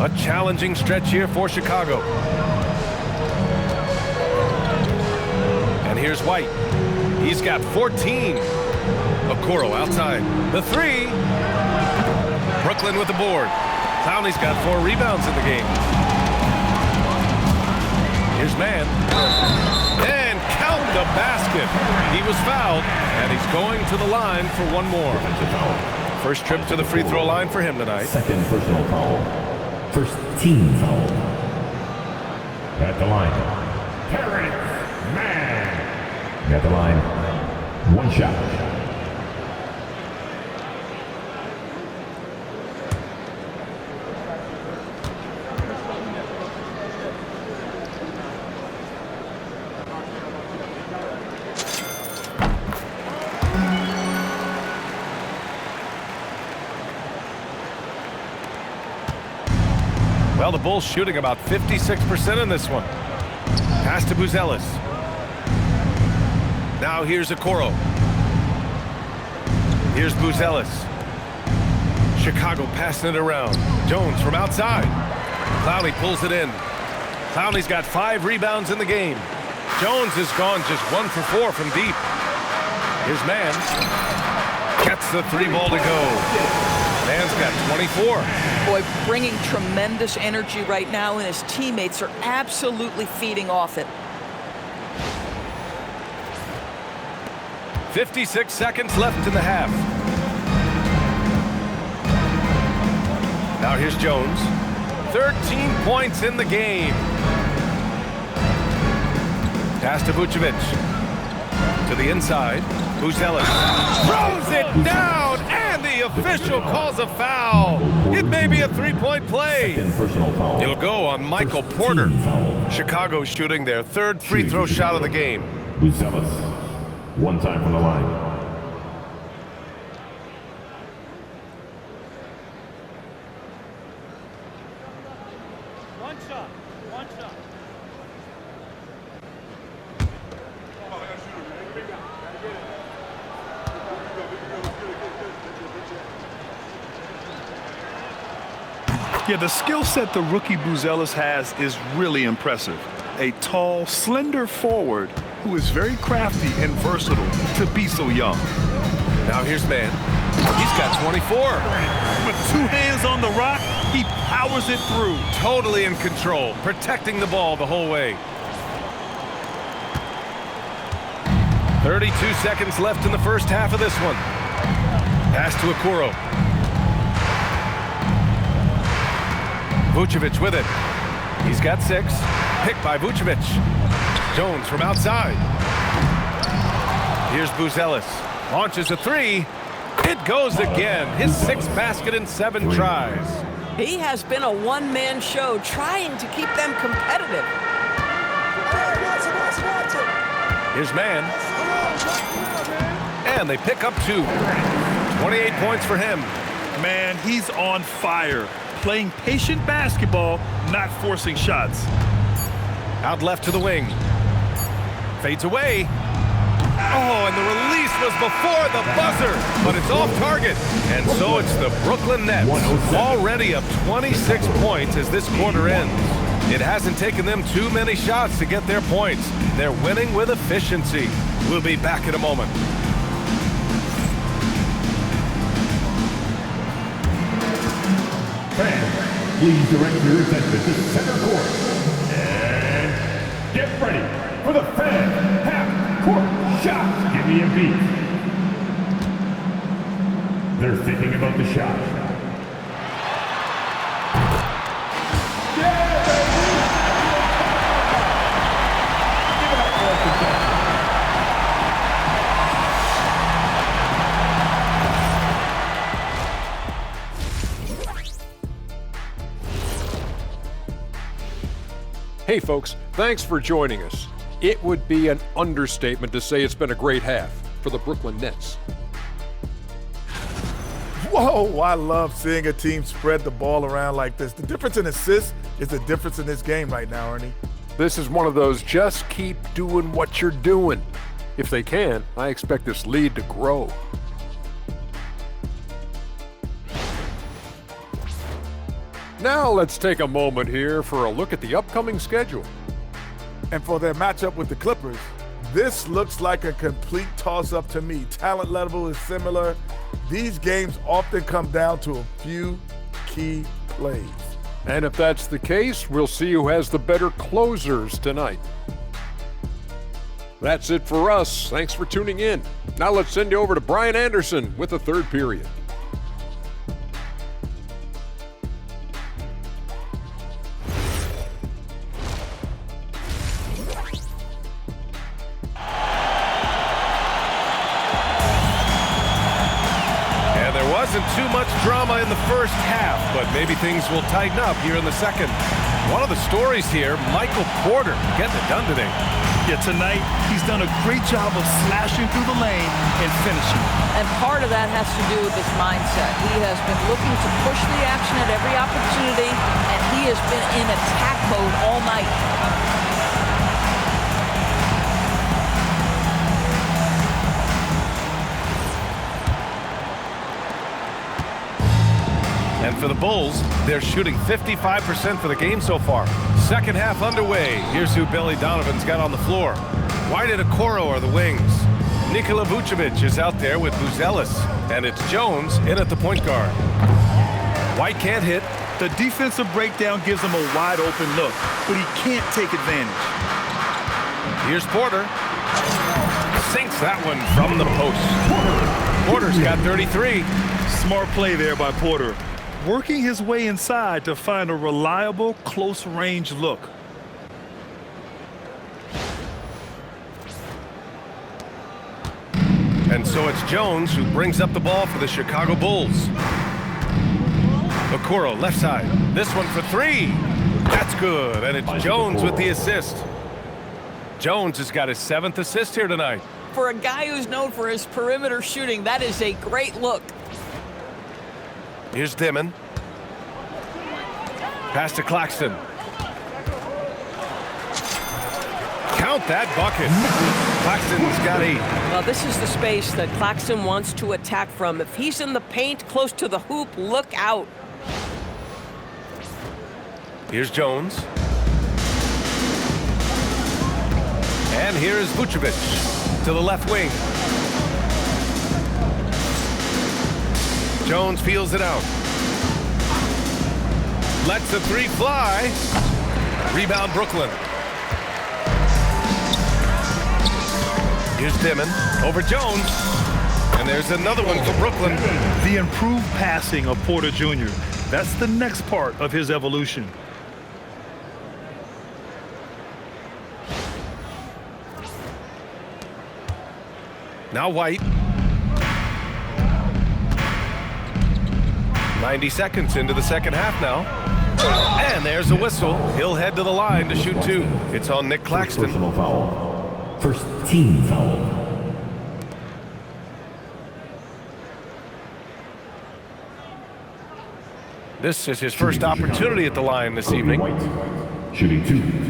A challenging stretch here for Chicago. And here's White. He's got 14. Okoro outside. The three. Brooklyn with the board. Clowney's got 4 rebounds in the game. Here's Mann. And count the basket. He was fouled, and he's going to the line for one more. First trip to the free throw line for him tonight. Second personal foul. First team foul. At the line, Terrence Mann. At the line, 1 shot. Now the Bulls shooting about 56% in this one. Pass to Buzelis. Now here's Okoro. Here's Buzelis. Chicago passing it around. Jones from outside. Clowney pulls it in. Clowney's got 5 rebounds in the game. Jones has gone just 1 for 4 from deep. His man gets the 3 ball to go. Man's got 24. Boy, bringing tremendous energy right now, and his teammates are absolutely feeding off it. 56 seconds left in the half. Now here's Jones. 13 points in the game. Pass to Vucevic. To the inside. Buzelis throws it down, and the official calls a foul. It may be a 3-point play. It'll go on Michael Porter. Chicago shooting their 3rd free throw shot of the game. Buzelis, 1 time from the line. Yeah, the skill set the rookie Buzelis has is really impressive. A tall, slender forward who is very crafty and versatile to be so young. Now here's Man. He's got 24. With 2 hands on the rock, he powers it through. Totally in control, protecting the ball the whole way. 32 seconds left in the first half of this one. Pass to Okoro. Vucevic with it. He's got 6. Picked by Vucevic. Jones from outside. Here's Buzelis. Launches a 3. It goes again. His 6th basket in 7 tries. He has been a one-man show trying to keep them competitive. Here's Man. And they pick up 2. 28 points for him. Man, he's on fire. Playing patient basketball, not forcing shots. Out left to the wing. Fades away. Oh, and the release was before the buzzer, but it's off target. And so it's the Brooklyn Nets, already up 26 points as this quarter ends. It hasn't taken them too many shots to get their points. They're winning with efficiency. We'll be back in a moment. Fans, please direct your attention to center court. And get ready for the fan half-court shot. Give me a beat. They're thinking about the shot. Yeah, baby! Give it up for us again. Hey folks, thanks for joining us. It would be an understatement to say it's been a great half for the Brooklyn Nets. Whoa, I love seeing a team spread the ball around like this. The difference in assists is the difference in this game right now, Ernie. This is one of those just keep doing what you're doing. If they can, I expect this lead to grow. Now let's take a moment here for a look at the upcoming schedule. And for their matchup with the Clippers, this looks like a complete toss-up to me. Talent level is similar. These games often come down to a few key plays. And if that's the case, we'll see who has the better closers tonight. That's it for us. Thanks for tuning in. Now let's send you over to Brian Anderson with the third period. Wasn't too much drama in the first half, but maybe things will tighten up here in the second. One of the stories here, Michael Porter getting it done today. Yeah, tonight he's done a great job of slashing through the lane and finishing. And part of that has to do with his mindset. He has been looking to push the action at every opportunity, and he has been in attack mode all night. And for the Bulls, they're shooting 55% for the game so far. Second half underway. Here's who Billy Donovan's got on the floor. White and Okoro are the wings. Nikola Vucevic is out there with Buzelis. And it's Jones in at the point guard. White can't hit. The defensive breakdown gives him a wide open look, but he can't take advantage. Here's Porter. Sinks that one from the post. Porter's got 33. Smart play there by Porter, working his way inside to find a reliable close-range look. And so it's Jones who brings up the ball for the Chicago Bulls. Okoro, left side. This one for three. That's good, and it's Jones with the assist. Jones has got his 7th assist here tonight. For a guy who's known for his perimeter shooting, that is a great look. Here's Dimon. Pass to Claxton. Count that bucket. Claxton's got 8. Well, this is the space that Claxton wants to attack from. If he's in the paint close to the hoop, look out. Here's Jones. And here's Vucevic to the left wing. Jones feels it out. Lets the three fly. Rebound Brooklyn. Here's Dimon over Jones. And there's another one for Brooklyn. The improved passing of Porter Jr. That's the next part of his evolution. Now White. 90 seconds into the second half now. And there's a whistle. He'll head to the line to shoot 2. It's on Nick Claxton. Personal foul. First team foul. This is his first opportunity at the line this evening. White, shooting 2.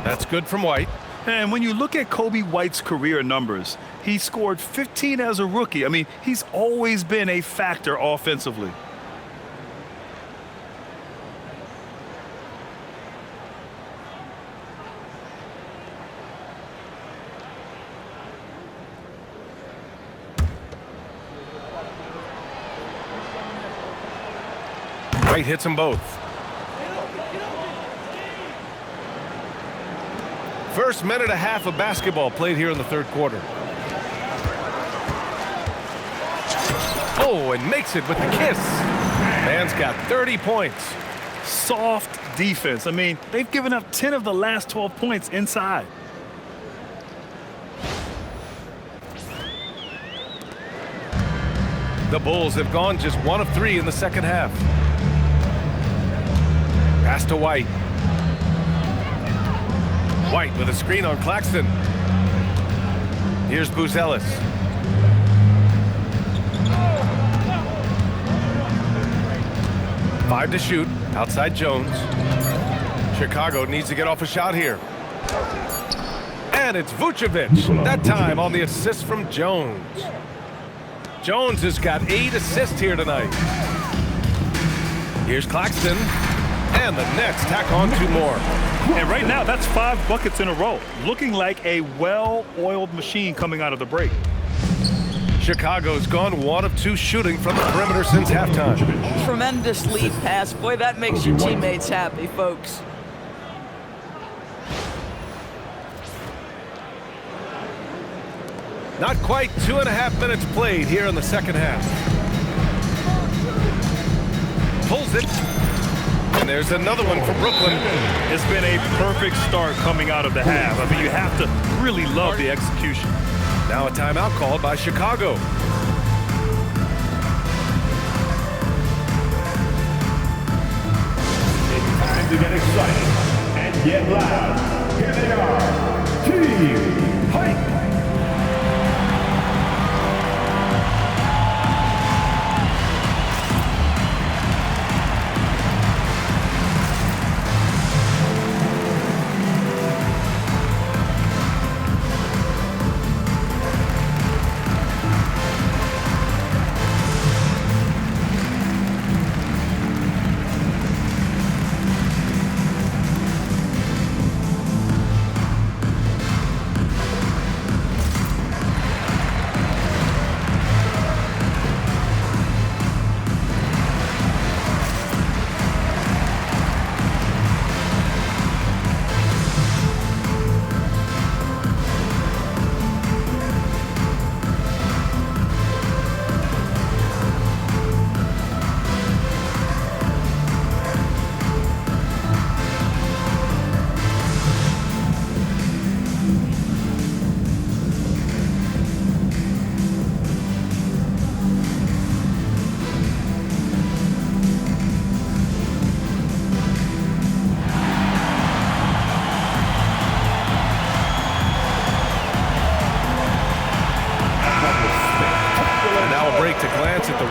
That's good from White. And when you look at Kobe White's career numbers, he scored 15 as a rookie. I mean, he's always been a factor offensively. White hits them both. First minute and a half of basketball played here in the third quarter. Oh, and makes it with the kiss. Man's got 30 points. Soft defense. I mean, they've given up 10 of the last 12 points inside. The Bulls have gone just 1 of 3 in the second half. Pass to White. White with a screen on Claxton. Here's Buzelis. Five to shoot. Outside Jones. Chicago needs to get off a shot here. And it's Vucevic. That time on the assist from Jones. Jones has got 8 assists here tonight. Here's Claxton. And the Nets tack on 2 more. And right now, that's 5 buckets in a row. Looking like a well-oiled machine coming out of the break. Chicago's gone 1 of 2 shooting from the perimeter since halftime. Tremendous lead pass. Boy, that makes your teammates happy, folks. Not quite 2.5 minutes played here in the second half. Pulls it. And there's another one for Brooklyn. It's been a perfect start coming out of the half. I mean, you have to really love the execution. Now a timeout called by Chicago. It's time to get excited and get loud. Here they are, Team Hype.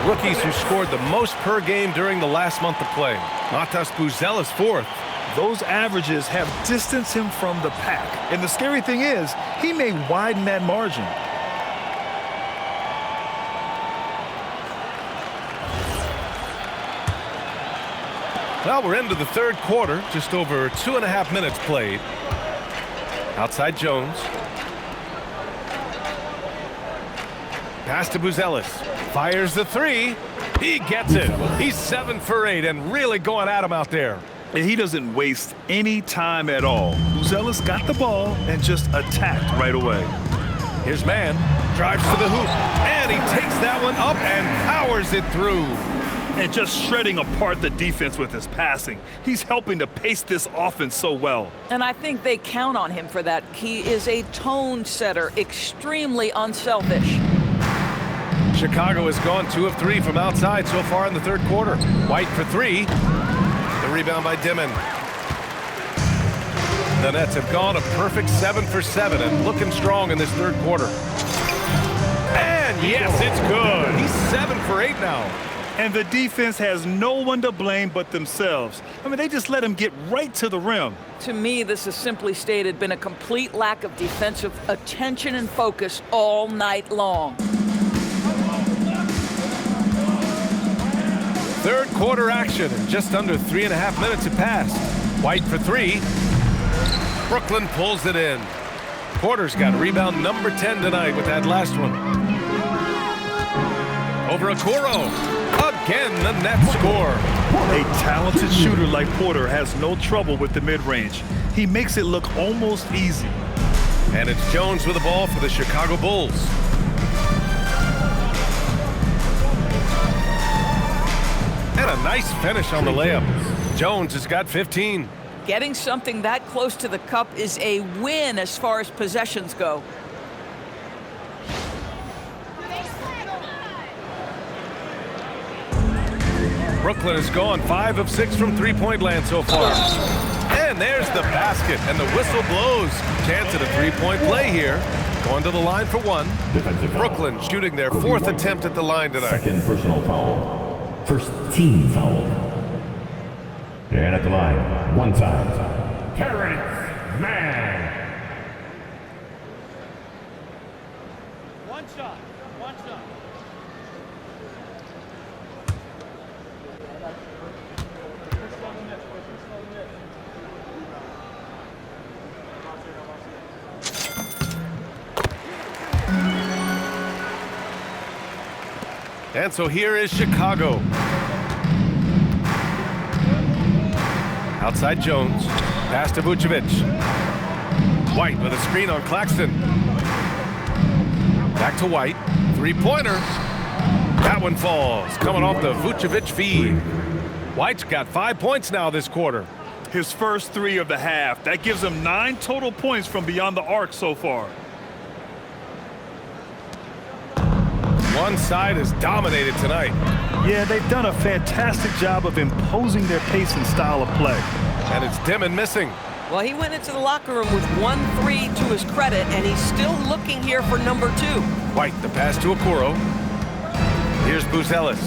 Rookies who scored the most per game during the last month of play. Matas Buzelis fourth. Those averages have distanced him from the pack. And the scary thing is, he may widen that margin. Well, we're into the third quarter. Just over 2.5 minutes played. Outside Jones. Pass to Buzelis. Fires the three. He gets it. He's 7 for 8 and really going at him out there. And he doesn't waste any time at all. Buzelis got the ball and just attacked right away. His man drives to the hoop, and he takes that one up and powers it through. And just shredding apart the defense with his passing. He's helping to pace this offense so well. And I think they count on him for that. He is a tone setter, extremely unselfish. Chicago has gone 2 of 3 from outside so far in the third quarter. White for 3. The rebound by Dimon. The Nets have gone a perfect 7 for 7 and looking strong in this third quarter. And yes, it's good. He's 7 for 8 now. And the defense has no one to blame but themselves. I mean, they just let him get right to the rim. To me, this has simply stated been a complete lack of defensive attention and focus all night long. Third quarter action, and just under 3.5 minutes have passed. White for 3. Brooklyn pulls it in. Porter's got rebound number 10 tonight with that last one. Over Okoro. Again, the Nets score. A talented shooter like Porter has no trouble with the mid-range. He makes it look almost easy. And it's Jones with the ball for the Chicago Bulls. And a nice finish on the layup. Jones has got 15. Getting something that close to the cup is a win as far as possessions go. Brooklyn has gone 5 of 6 from three-point land so far. And there's the basket, and the whistle blows. Chance at a three-point play here. Going to the line for 1. Brooklyn shooting their 4th attempt at the line tonight. Second personal foul. First team foul. And at the line, 1 time. Terrence Mann. One shot. And so here is Chicago. Outside Jones. Pass to Vucevic. White with a screen on Claxton. Back Back to White. Three-pointer. That one falls. Coming off the Vucevic feed. White's got 5 points now this quarter. His first 3 of the half. That gives him 9 total points from beyond the arc so far. One side is dominated tonight. Yeah, they've done a fantastic job of imposing their pace and style of play. And it's Dimon missing. Well, he went into the locker room with 1-3 to his credit, and he's still looking here for number 2. White, the pass to Okoro. Here's Buzelis.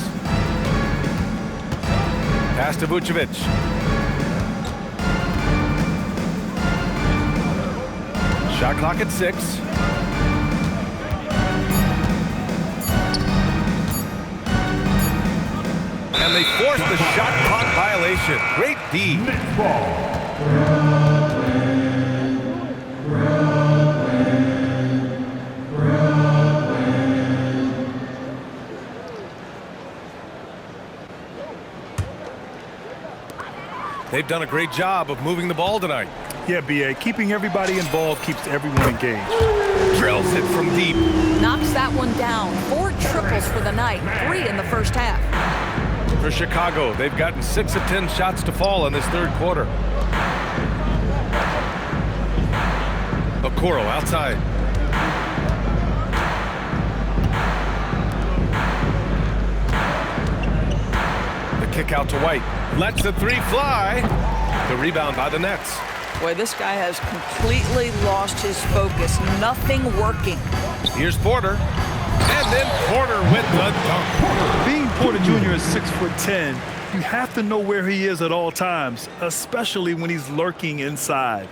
Pass to Vucevic. Shot clock at 6. And they forced the shot clock violation. Great D. They've done a great job of moving the ball tonight. Yeah, B.A., keeping everybody involved keeps everyone engaged. Drills it from deep. Knocks that one down. 4 triples for the night, 3 in the first half. For Chicago, they've gotten 6 of 10 shots to fall in this third quarter. Okoro outside. The kick out to White. Lets the 3 fly. The rebound by the Nets. Boy, this guy has completely lost his focus. Nothing working. Here's Porter. And then Porter with the dunk. Being Porter Jr. is 6'10", you have to know where he is at all times, especially when he's lurking inside.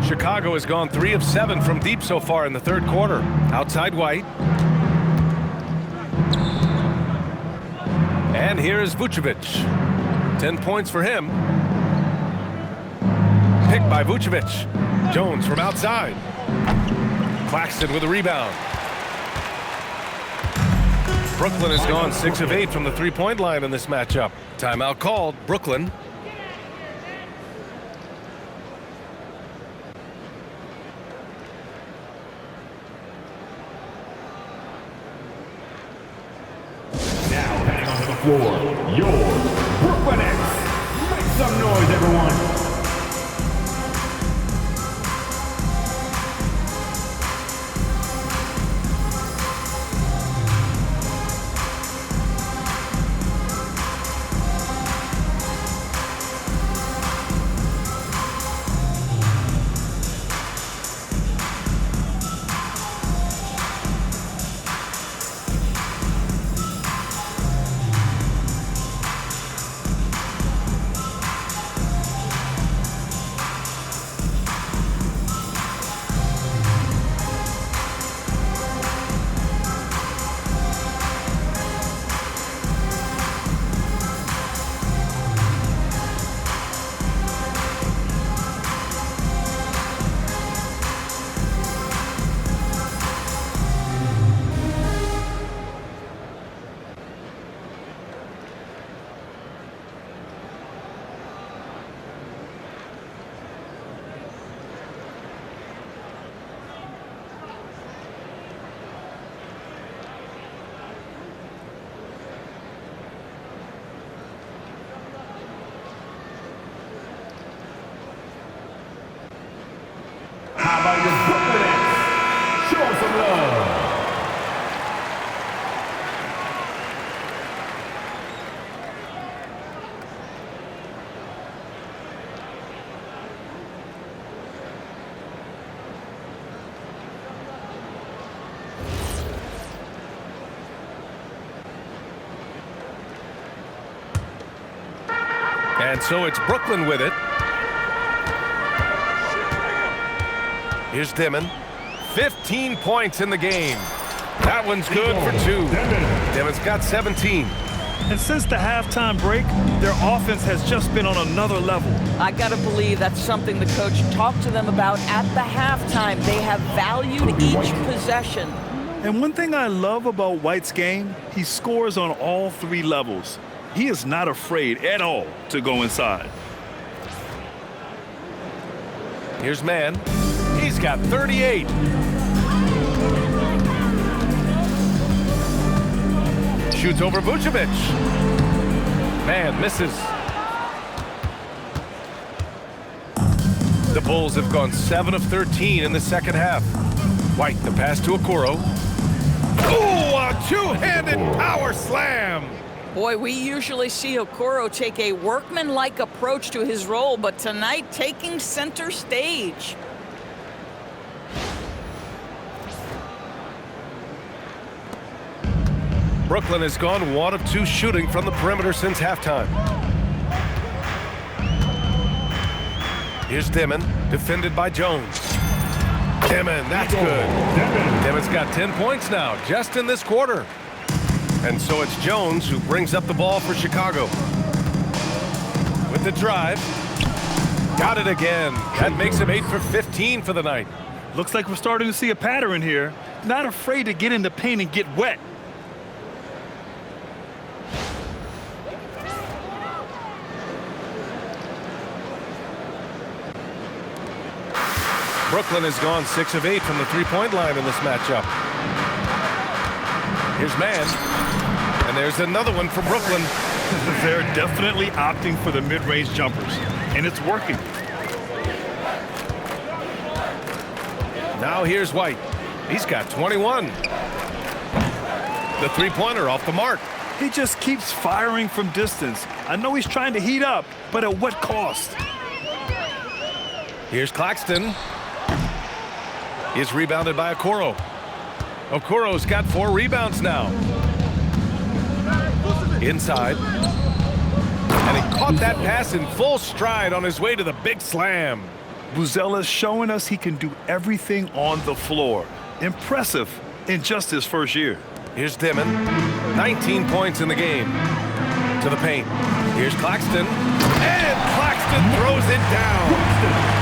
Chicago has gone 3 of 7 from deep so far in the third quarter. Outside White. And here is Vucevic. 10 points for him. Picked by Vucevic. Jones from outside. Claxton with a rebound. Brooklyn has gone 6 of 8 from the three-point line in this matchup. Timeout called. Brooklyn. Floor, your Brooklyn Nets. Make some noise, everyone. How about your Brooklyn Nets? Show them some love. And so it's Brooklyn with it. Here's Dimon. 15 points in the game. That one's good for 2. Dimon's got 17. And since the halftime break, their offense has just been on another level. I got to believe that's something the coach talked to them about at the halftime. They have valued each possession. And one thing I love about White's game, he scores on all 3 levels. He is not afraid at all to go inside. Here's Mann. He's got 38. Shoots over Vucevic. Mann misses. The Bulls have gone 7 of 13 in the second half. White, the pass to Okoro. Ooh, a two-handed power slam. Boy, we usually see Okoro take a workmanlike approach to his role, but tonight taking center stage. Brooklyn has gone 1 of 2 shooting from the perimeter since halftime. Here's Dimon, defended by Jones. Dimon, that's good. Dimmon's got 10 points now, just in this quarter. And so it's Jones who brings up the ball for Chicago. With the drive. Got it again. That makes him 8 for 15 for the night. Looks like we're starting to see a pattern here. Not afraid to get in the paint and get wet. Brooklyn has gone 6 of 8 from the three-point line in this matchup. Here's Mann. And there's another one from Brooklyn. They're definitely opting for the mid-range jumpers, and it's working. Now here's White. He's got 21. The three-pointer off the mark. He just keeps firing from distance. I know he's trying to heat up, but at what cost? Here's Claxton. He's rebounded by Okoro. Okoro's got 4 rebounds now. Inside. And he caught that pass in full stride on his way to the big slam. Buzella's showing us he can do everything on the floor. Impressive in just his first year. Here's Dimon. 19 points in the game. To the paint. Here's Claxton. And Claxton throws it down.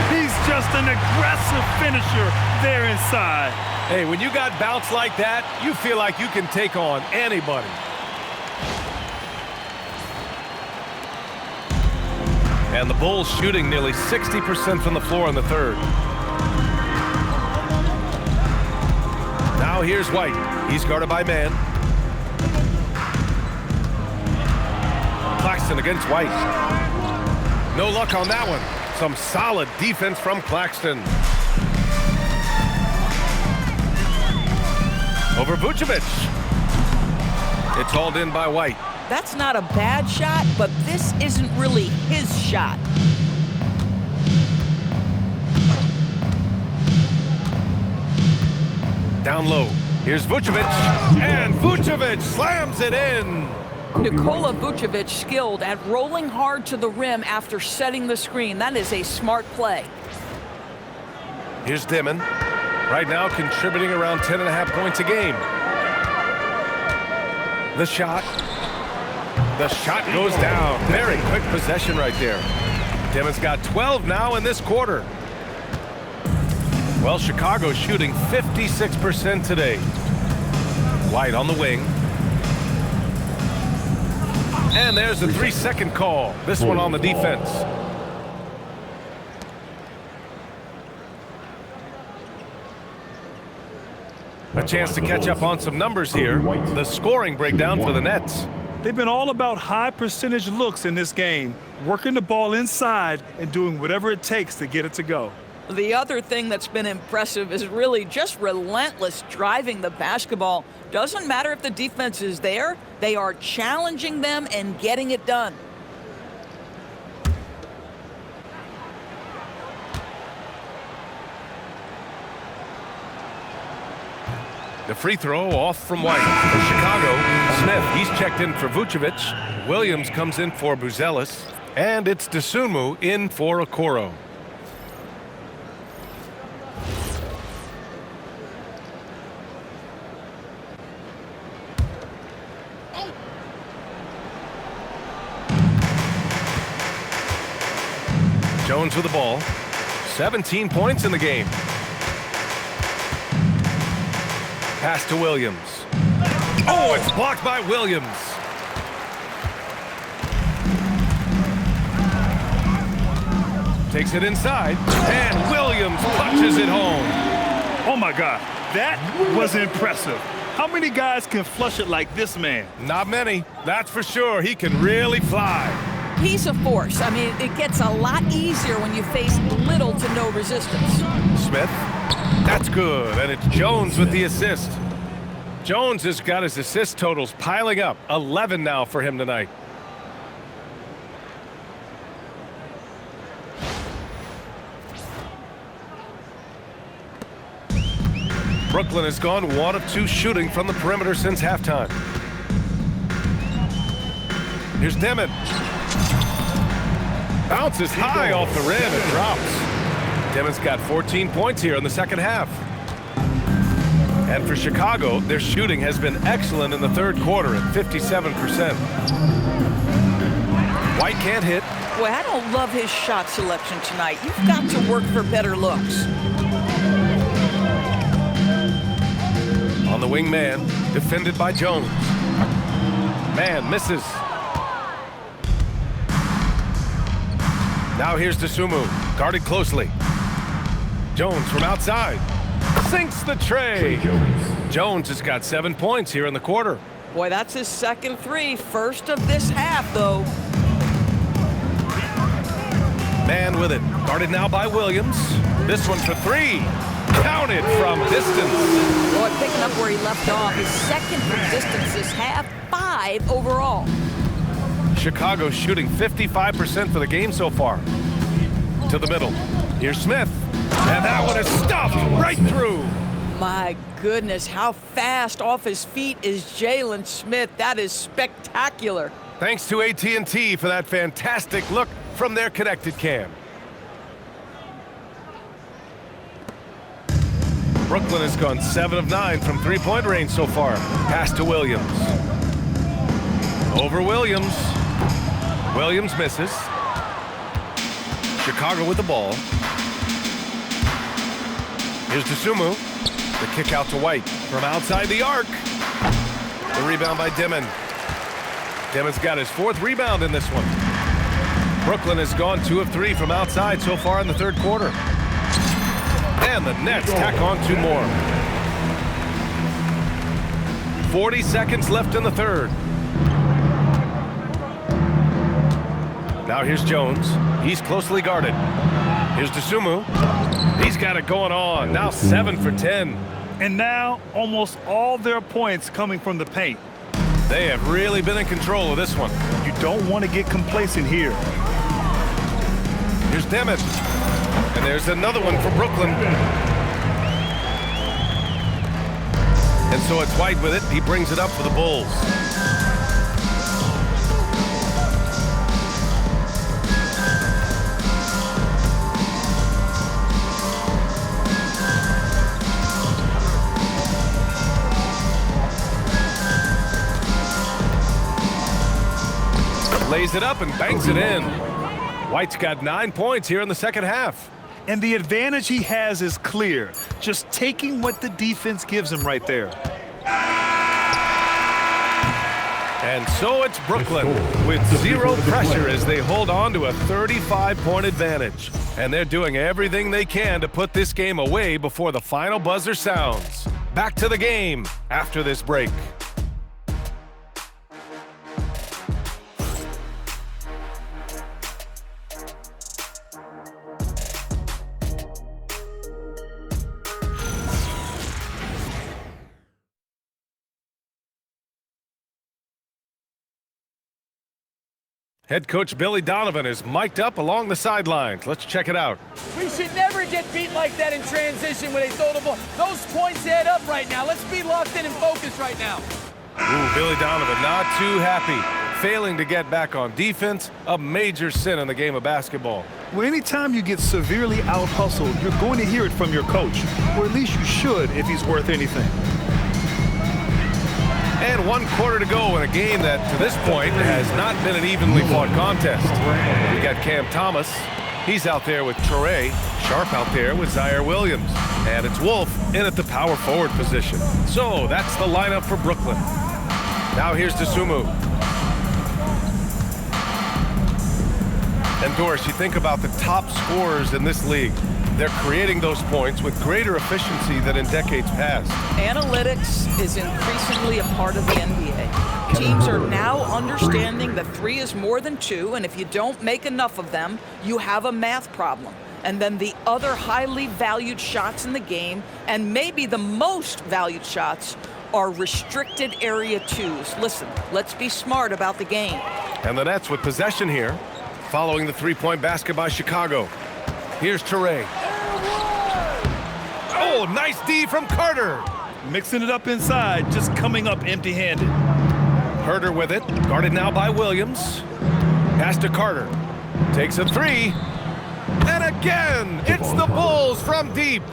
He's just an aggressive finisher there inside. Hey, when you got bounce like that, you feel like you can take on anybody. And the Bulls shooting nearly 60% from the floor in the third. Now here's White. He's guarded by Mann. Claxton against White. No luck on that one. Some solid defense from Claxton. Over Vucevic. It's hauled in by White. That's not a bad shot, but this isn't really his shot. Down low. Here's Vucevic. And Vucevic slams it in. Nikola Vucevic skilled at rolling hard to the rim after setting the screen. That is a smart play. Here's Dimon. Right now contributing around 10.5 points a game. The shot. The shot goes down. Very quick possession right there. Dimon's got 12 now in this quarter. Well, Chicago's shooting 56% today. White on the wing. And there's a 3-second call. This one on the defense. A chance to catch up on some numbers here. The scoring breakdown for the Nets. They've been all about high percentage looks in this game, working the ball inside and doing whatever it takes to get it to go. The other thing that's been impressive is really just relentless driving the basketball. Doesn't matter if the defense is there, they are challenging them and getting it done. The free throw off from White for Chicago. Smith, he's checked in for Vucevic. Williams comes in for Buzelis. And it's Dosunmu in for Okoro. Jones with the ball. 17 points in the game. Pass to Williams. Oh, it's blocked by Williams. takes it inside, and Williams punches it home. Oh my God, that was impressive. How many guys can flush it like this man? Not many, that's for sure. He can really fly. He's a force. I mean, it gets a lot easier when you face little to no resistance. Smith, that's good, and it's Jones with the assist. Jones has got his assist totals piling up. 11 now for him tonight. Brooklyn has gone 1 of 2 shooting from the perimeter since halftime. Here's Demon. Bounces high off the rim and drops. Demon's got 14 points here in the second half. And for Chicago, their shooting has been excellent in the third quarter at 57%. White can't hit. Boy, I don't love his shot selection tonight. You've got to work for better looks. On the wing man, defended by Jones. Man misses. Now here's Dosunmu, guarded closely. Jones from outside. Sinks the tray. Jones has got 7 points here in the quarter. Boy, that's his second 3. First of this half, though. Man with it. Guarded now by Williams. This one for 3. Counted from distance. Boy, picking up where he left off. His second from distance this half, 5 overall. Chicago shooting 55% for the game so far. To the middle. Here's Smith. And that one is stuffed right through. My goodness, how fast off his feet is Jalen Smith. That is spectacular. Thanks to AT&T for that fantastic look from their connected cam. Brooklyn has gone 7 of 9 from three-point range so far. Pass to Williams. Over Williams. Williams misses. Chicago with the ball. Here's Dosunmu. The kick out to White from outside the arc. The rebound by Demon. Demon's got his 4th rebound in this one. Brooklyn has gone 2 of 3 from outside so far in the third quarter. And the Nets tack on 2 more. 40 seconds left in the third. Now here's Jones. He's closely guarded. Here's Dosunmu. He's got it going on. Now 7 for 10. And now almost all their points coming from the paint. They have really been in control of this one. You don't want to get complacent here. Here's Demon. And there's another one for Brooklyn. And so it's White with it. He brings it up for the Bulls. Lays it up and banks it in. White's got 9 points here in the second half. And the advantage he has is clear. Just taking what the defense gives him right there. And so it's Brooklyn with 0 pressure as they hold on to a 35-point advantage. And they're doing everything they can to put this game away before the final buzzer sounds. Back to the game after this break. Head coach Billy Donovan is mic'd up along the sidelines. Let's check it out. We should never get beat like that in transition when they throw the ball. Those points add up right now. Let's be locked in and focused right now. Ooh, Billy Donovan not too happy. Failing to get back on defense, a major sin in the game of basketball. Well, anytime you get severely out-hustled, you're going to hear it from your coach. Or at least you should if he's worth anything. And 1 quarter to go in a game that, to this point, has not been an evenly fought contest. We got Cam Thomas. He's out there with Toure. Sharp out there with Zaire Williams. And it's Wolf in at the power forward position. So that's the lineup for Brooklyn. Now here's Dosunmu. And Doris, you think about the top scorers in this league. They're creating those points with greater efficiency than in decades past. Analytics is increasingly a part of the NBA. Teams are now understanding that 3 is more than 2, and if you don't make enough of them, you have a math problem. And then the other highly valued shots in the game, and maybe the most valued shots, are restricted area 2s. Listen, let's be smart about the game. And the Nets with possession here, following the three-point basket by Chicago. Here's Toure. Oh, nice D from Carter. Mixing it up inside, just coming up empty-handed. Herter with it, guarded now by Williams. Pass to Carter. Takes a 3. And again, it's the Bulls from deep.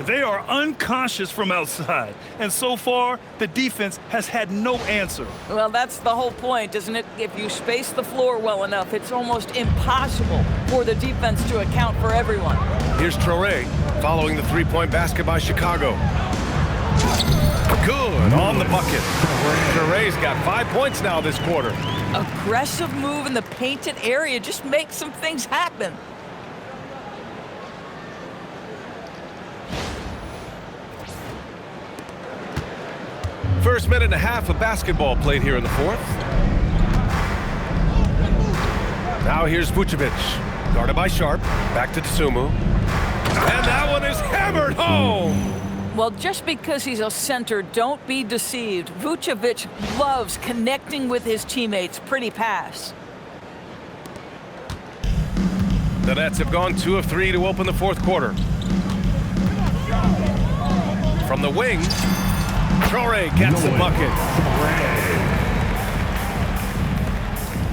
They are unconscious from outside, and so far, the defense has had no answer. Well, that's the whole point, isn't it? If you space the floor well enough, it's almost impossible for the defense to account for everyone. Here's Toure, following the three-point basket by Chicago. Good on the bucket. Toure's got 5 points now this quarter. Aggressive move in the painted area just makes some things happen. First minute and a half of basketball played here in the fourth. Now here's Vucevic, guarded by Sharp, back to Tsumu. And that one is hammered home! Well, just because he's a center, don't be deceived. Vucevic loves connecting with his teammates. Pretty pass. The Nets have gone 2 of 3 to open the fourth quarter. From the wing, Toure gets the bucket.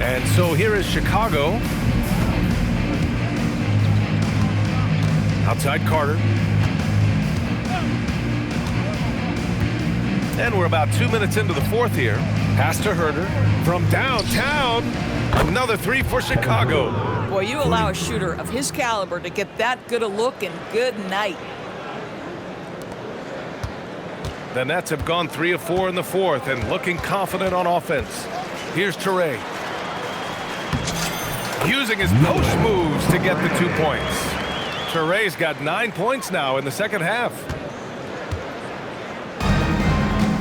And so here is Chicago. Outside Carter. And we're about 2 minutes into the fourth here. Pass to Herter from downtown. Another 3 for Chicago. Boy, you allow a shooter of his caliber to get that good a look, and good night. The Nets have gone 3 of 4 in the fourth and looking confident on offense. Here's Toure. Using his post moves to get the 2 points. Toure's got 9 points now in the second half.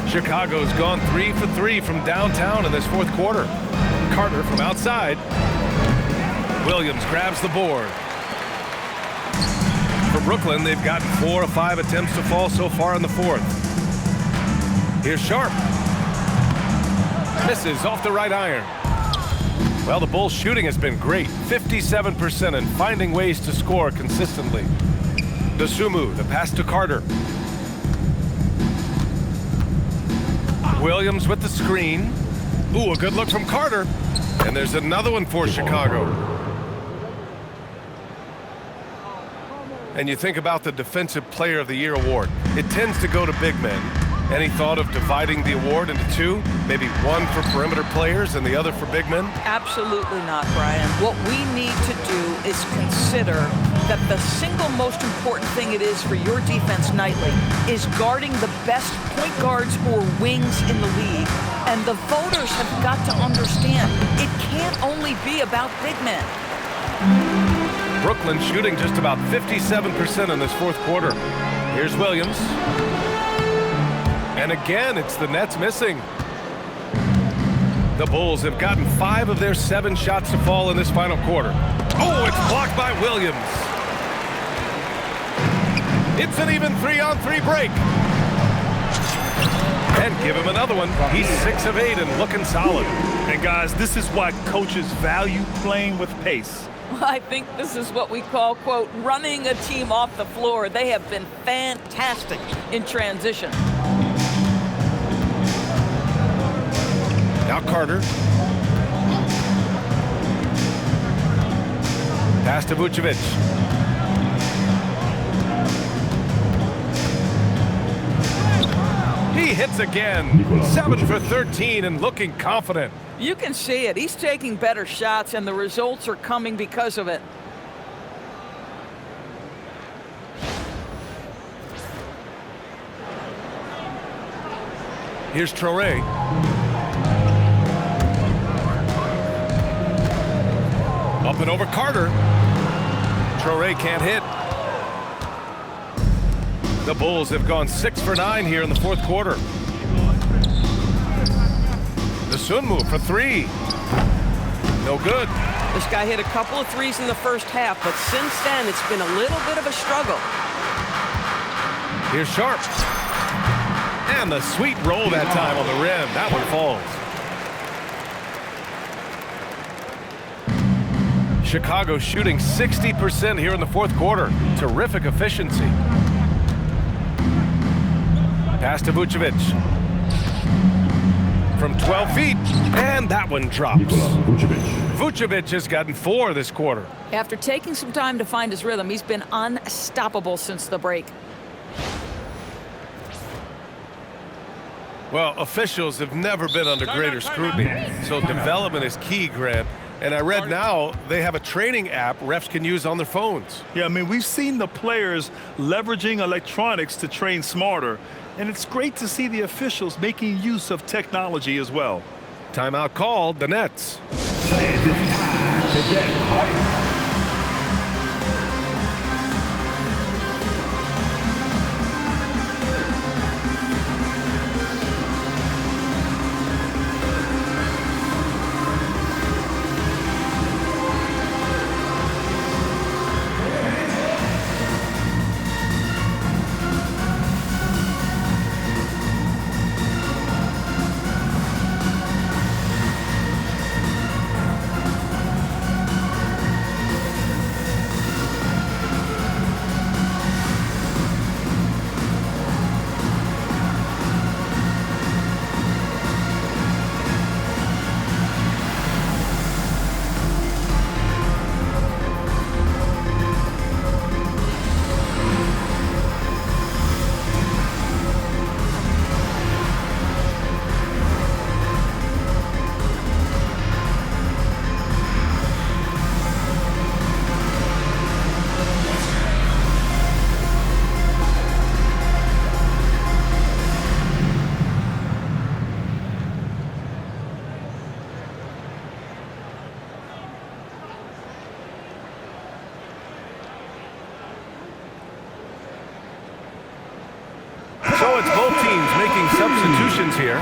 Chicago's gone 3 for 3 from downtown in this fourth quarter. Carter from outside. Williams grabs the board. For Brooklyn, they've gotten 4 of 5 attempts to fall so far in the fourth. Here's Sharp. Misses off the right iron. Well, the Bulls' shooting has been great. 57% and finding ways to score consistently. Tsumu, the pass to Carter. Williams with the screen. Ooh, a good look from Carter. And there's another one for Chicago. And you think about the Defensive Player of the Year award. It tends to go to big men. Any thought of dividing the award into 2? Maybe one for perimeter players and the other for big men? Absolutely not, Brian. What we need to do is consider that the single most important thing it is for your defense nightly is guarding the best point guards or wings in the league. And the voters have got to understand it can't only be about big men. Brooklyn shooting just about 57% in this fourth quarter. Here's Williams. And again, it's the Nets missing. The Bulls have gotten 5 of their 7 shots to fall in this final quarter. Oh, it's blocked by Williams. It's an even 3-on-3 break. And give him another one. He's 6 of 8 and looking solid. And guys, this is why coaches value playing with pace. I think this is what we call, quote, running a team off the floor. They have been fantastic in transition. Now Carter. Pass to Vucevic. He hits again. 7 for 13 and looking confident. You can see it. He's taking better shots, and the results are coming because of it. Here's Toure. Up and over Carter. Traore can't hit. The Bulls have gone 6 for 9 here in the fourth quarter. The Sun move for 3. No good. This guy hit a couple of threes in the first half, but since then it's been a little bit of a struggle. Here's Sharp. And the sweet roll that time on the rim. That one falls. Chicago shooting 60% here in the fourth quarter. Terrific efficiency. Pass to Vucevic. From 12 feet, and that one drops. Vucevic has gotten 4 this quarter. After taking some time to find his rhythm, he's been unstoppable since the break. Well, officials have never been under greater scrutiny, so development is key, Grant. And I read now they have a training app refs can use on their phones. Yeah, I mean, we've seen the players leveraging electronics to train smarter, and it's great to see the officials making use of technology as well. Timeout called, the Nets. So it's both teams making substitutions here.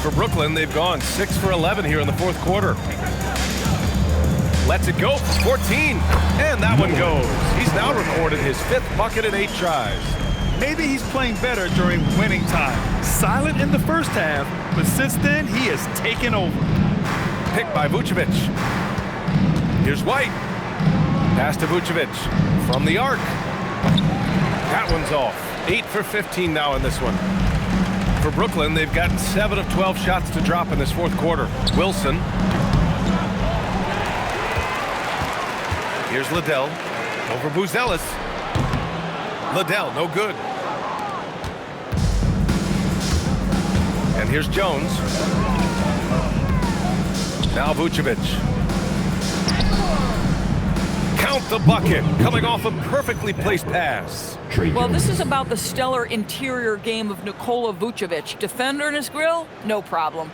For Brooklyn, they've gone 6 for 11 here in the fourth quarter. Lets it go for 14, and that one goes. He's now recorded his 5th bucket in 8 tries. Maybe he's playing better during winning time. Silent in the first half, but since then he has taken over. Picked by Vucevic. Here's White. Pass to Vucevic from the arc. That one's off. 8 for 15 now in this one. For Brooklyn, they've gotten 7 of 12 shots to drop in this fourth quarter. Wilson. Here's Liddell over Buzelis. Liddell, no good. And here's Jones. Now Vucevic. Count the bucket, coming off a perfectly placed pass. Well, this is about the stellar interior game of Nikola Vucevic. Defender in his grill, no problem.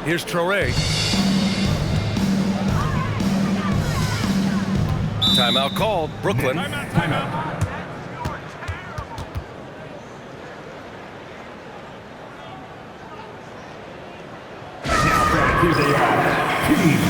Here's Traore. Timeout called. Brooklyn. Timeout. Now, here they are. Team.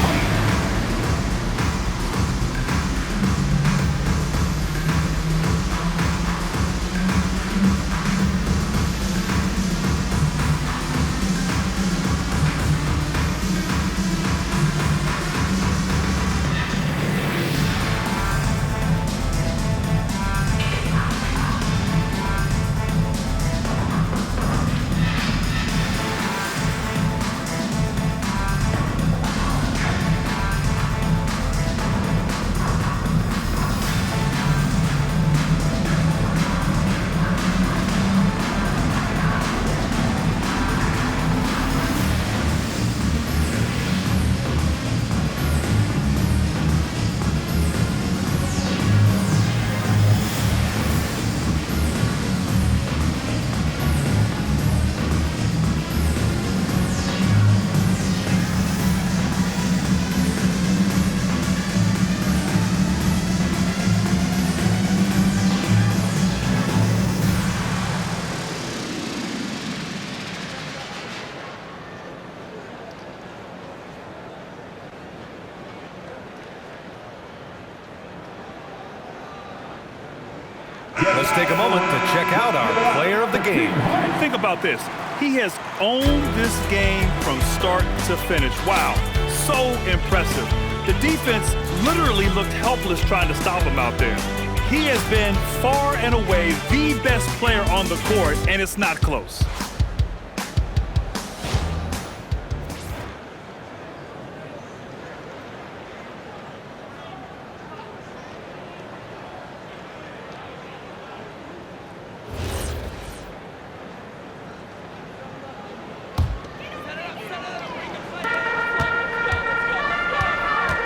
Let's take a moment to check out our player of the game. Think about this. He has owned this game from start to finish. Wow, so impressive. The defense literally looked helpless trying to stop him out there. He has been far and away the best player on the court, and it's not close.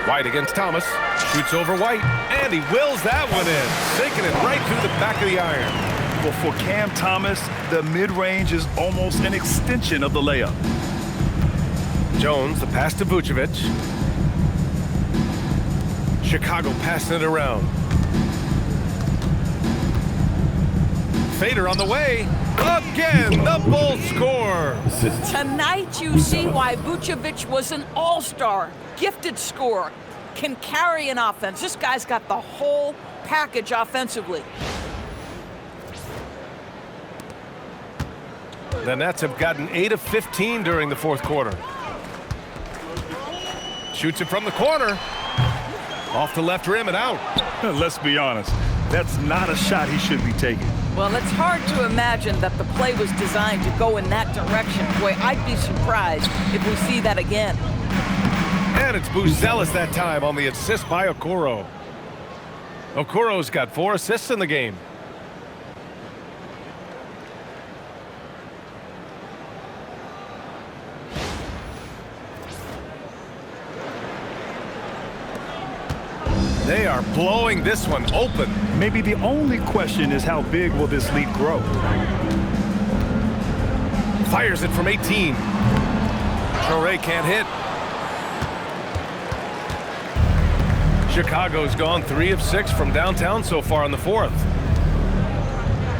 White against Thomas, shoots over White, and he wills that one in, sinking it right through the back of the iron. Well, for Cam Thomas, the mid-range is almost an extension of the layup. Jones, the pass to Vucevic. Chicago passing it around. Fader on the way. Again, the Bulls score. Tonight you see why Vucevic was an all-star. Gifted scorer, can carry an offense. This guy's got the whole package offensively. The Nets have gotten 8 of 15 during the fourth quarter. Shoots it from the corner. Off the left rim and out. Let's be honest, that's not a shot he should be taking. Well, it's hard to imagine that the play was designed to go in that direction. Boy, I'd be surprised if we see that again. And it's Buzelis that time on the assist by Okoro. Okoro's got 4 assists in the game. They are blowing this one open. Maybe the only question is how big will this lead grow? Fires it from 18. Traore can't hit. Chicago's gone 3 of 6 from downtown so far in the fourth.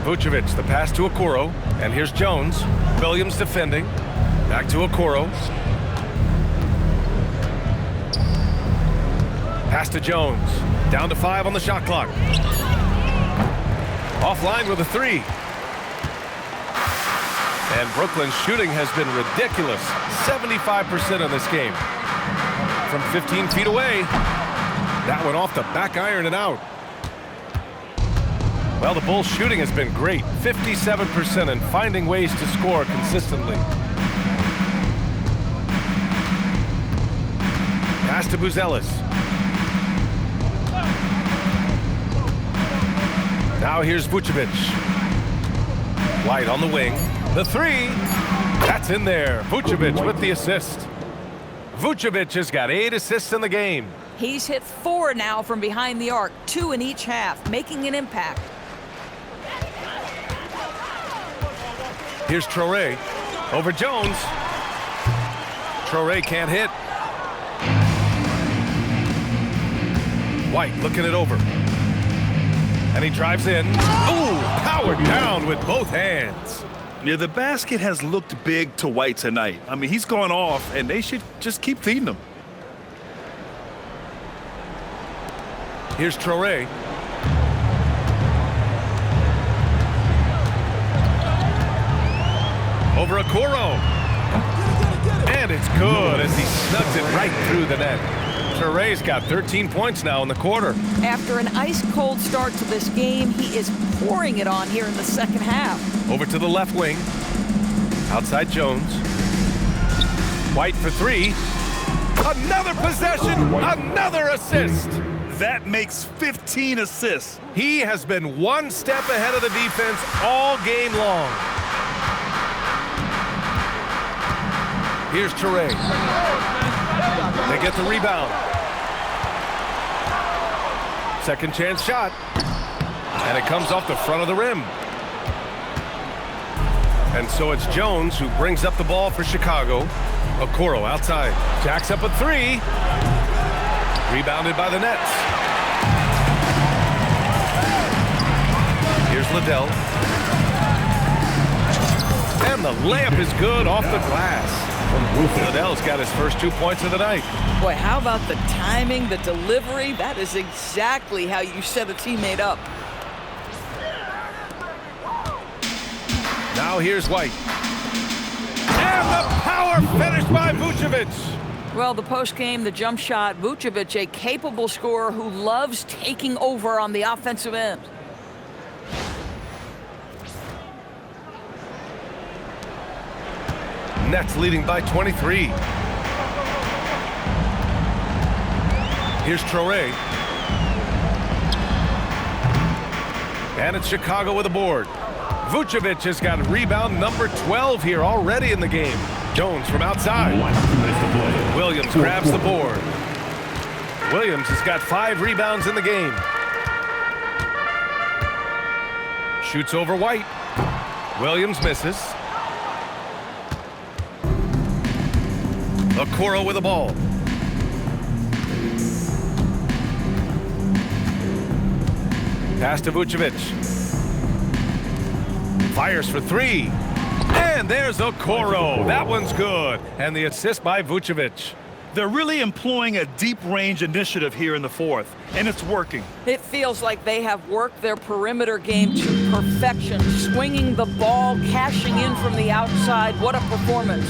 Vucevic, the pass to Okoro, and here's Jones. Williams defending. Back to Okoro. Pass to Jones. Down to 5 on the shot clock. Offline with a 3. And Brooklyn's shooting has been ridiculous. 75% in this game. From 15 feet away. That one off the back iron and out. Well, the Bulls' shooting has been great. 57% and finding ways to score consistently. Pass to Buzelis. Now here's Vucevic. White on the wing. The 3. That's in there. Vucevic with the assist. Vucevic has got 8 assists in the game. He's hit 4 now from behind the arc, 2 in each half, making an impact. Here's Traore. Over Jones. Traore can't hit. White looking it over. And he drives in. Ooh, powered down with both hands. Yeah, the basket has looked big to White tonight. I mean, he's gone off, and they should just keep feeding him. Here's Traore. Over Okoro. And it's good as he snugs it right through the net. Traore's got 13 points now in the quarter. After an ice-cold start to this game, he is pouring it on here in the second half. Over to the left wing. Outside Jones. White for 3. Another possession, another assist. That makes 15 assists. He has been one step ahead of the defense all game long. Here's Traore. They get the rebound. Second chance shot. And it comes off the front of the rim. And so it's Jones who brings up the ball for Chicago. Okoro outside. Jacks up a 3. Rebounded by the Nets. Here's Liddell. And the layup is good off the glass. Liddell's got his first 2 points of the night. Boy, how about the timing, the delivery? That is exactly how you set a teammate up. Now here's White. And the power finish by Vucevic. Well, the post-game, the jump shot, Vucevic, a capable scorer who loves taking over on the offensive end. Nets leading by 23. Here's Traore. And it's Chicago with a board. Vucevic has got rebound number 12 here already in the game. Jones from outside. Williams grabs the board. Williams has got 5 rebounds in the game. Shoots over White. Williams misses. Okoro with the ball. Pass to Vucevic. Fires for 3. And there's Okoro. That one's good. And the assist by Vucevic. They're really employing a deep range initiative here in the fourth, and it's working. It feels like they have worked their perimeter game to perfection, swinging the ball, cashing in from the outside. What a performance.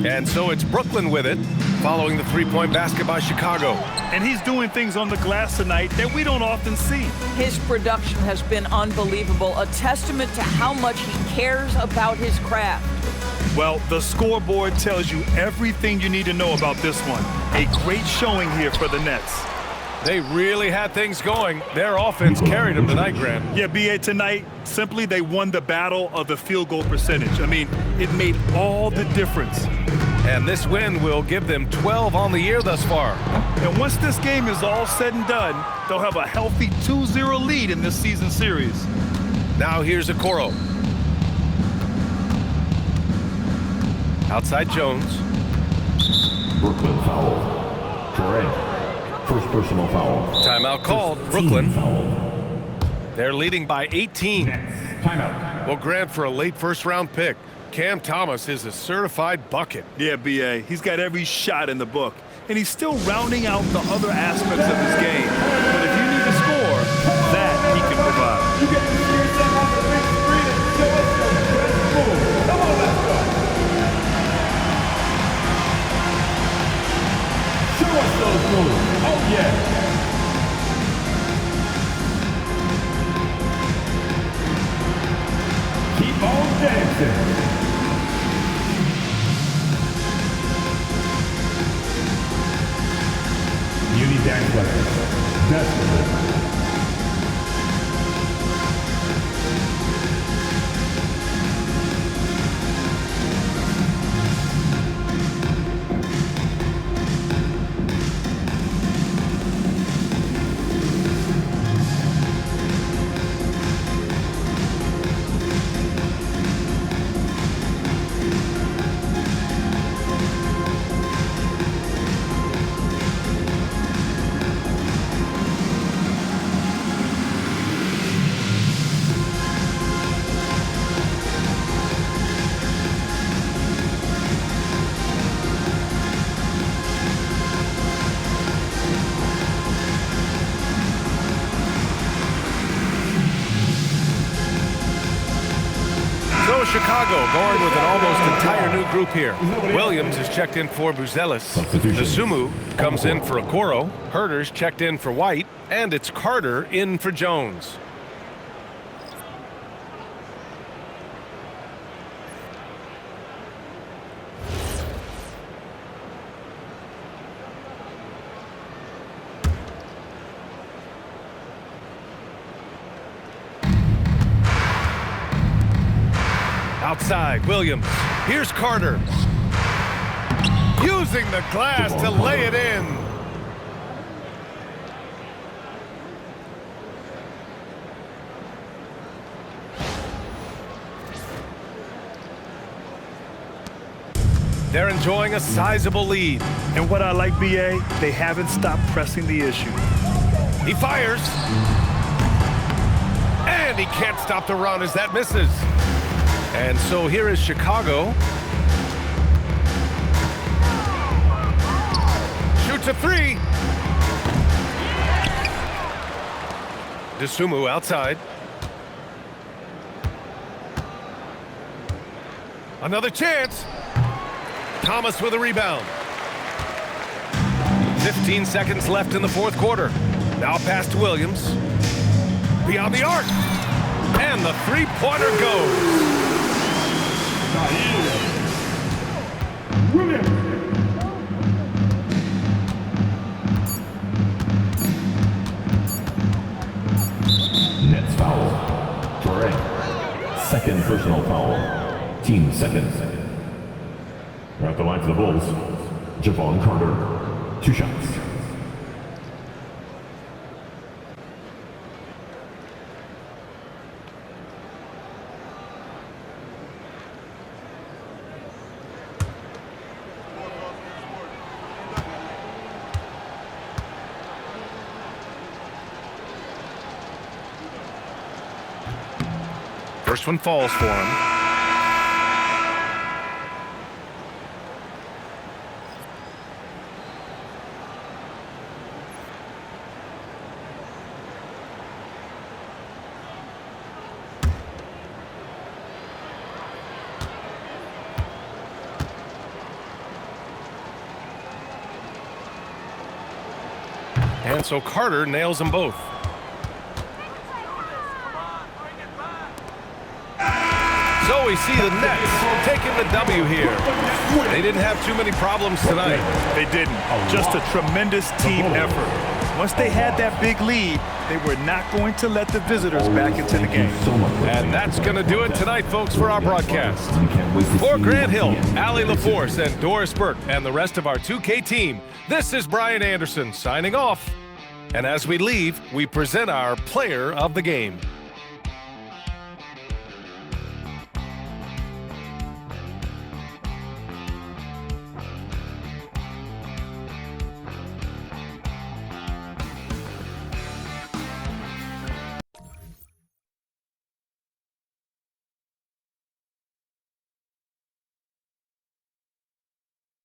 And so it's Brooklyn with it, following the three-point basket by Chicago. And he's doing things on the glass tonight that we don't often see. His production has been unbelievable, a testament to how much he cares about his craft. Well, the scoreboard tells you everything you need to know about this one. A great showing here for the Nets. They really had things going. Their offense carried them tonight, Grant. Yeah, B.A., tonight, simply they won the battle of the field goal percentage. I mean, it made all the difference. And this win will give them 12 on the year thus far. And once this game is all said and done, they'll have a healthy 2-0 lead in this season series. Now here's Okoro. Outside Jones. Brooklyn foul. Correct. First personal foul. Timeout called. Brooklyn. They're leading by 18. Timeout. Well, Grant, for a late first-round pick, Cam Thomas is a certified bucket. Yeah, B.A., he's got every shot in the book. And he's still rounding out the other aspects of his game. But if you need to score, that he can provide. You get to see yourself on the big screen and show us your move. Come on, let's go. Show us those moves. Oh, yeah. Keep on dancing. Unidac weapons. Desperately. Chicago going with an almost entire new group here. Williams is checked in for Buzelis. Nasumu comes in for Okoro. Herter's checked in for White. And it's Carter in for Jones. Outside, Williams. Here's Carter. Using the glass to lay it in. They're enjoying a sizable lead. And what I like, B.A., they haven't stopped pressing the issue. He fires. And he can't stop the run as that misses. And so here is Chicago. Shoots a 3. Nasumu outside. Another chance. Thomas with a rebound. 15 seconds left in the fourth quarter. Now pass to Williams. Beyond the arc. And the three-pointer goes. Nets foul. Correct. Second personal foul. Team second. At the line for the Bulls, Javon Carter. 2 shots. First one falls for him. And so Carter nails them both. So we see the Nets taking the W here. They didn't have too many problems tonight. They didn't. Just a tremendous team effort. Once they had that big lead, they were not going to let the visitors back into the game. And that's going to do it tonight, folks, for our broadcast. For Grant Hill, Allie LaForce, and Doris Burke, and the rest of our 2K team, this is Brian Anderson signing off. And as we leave, we present our player of the game.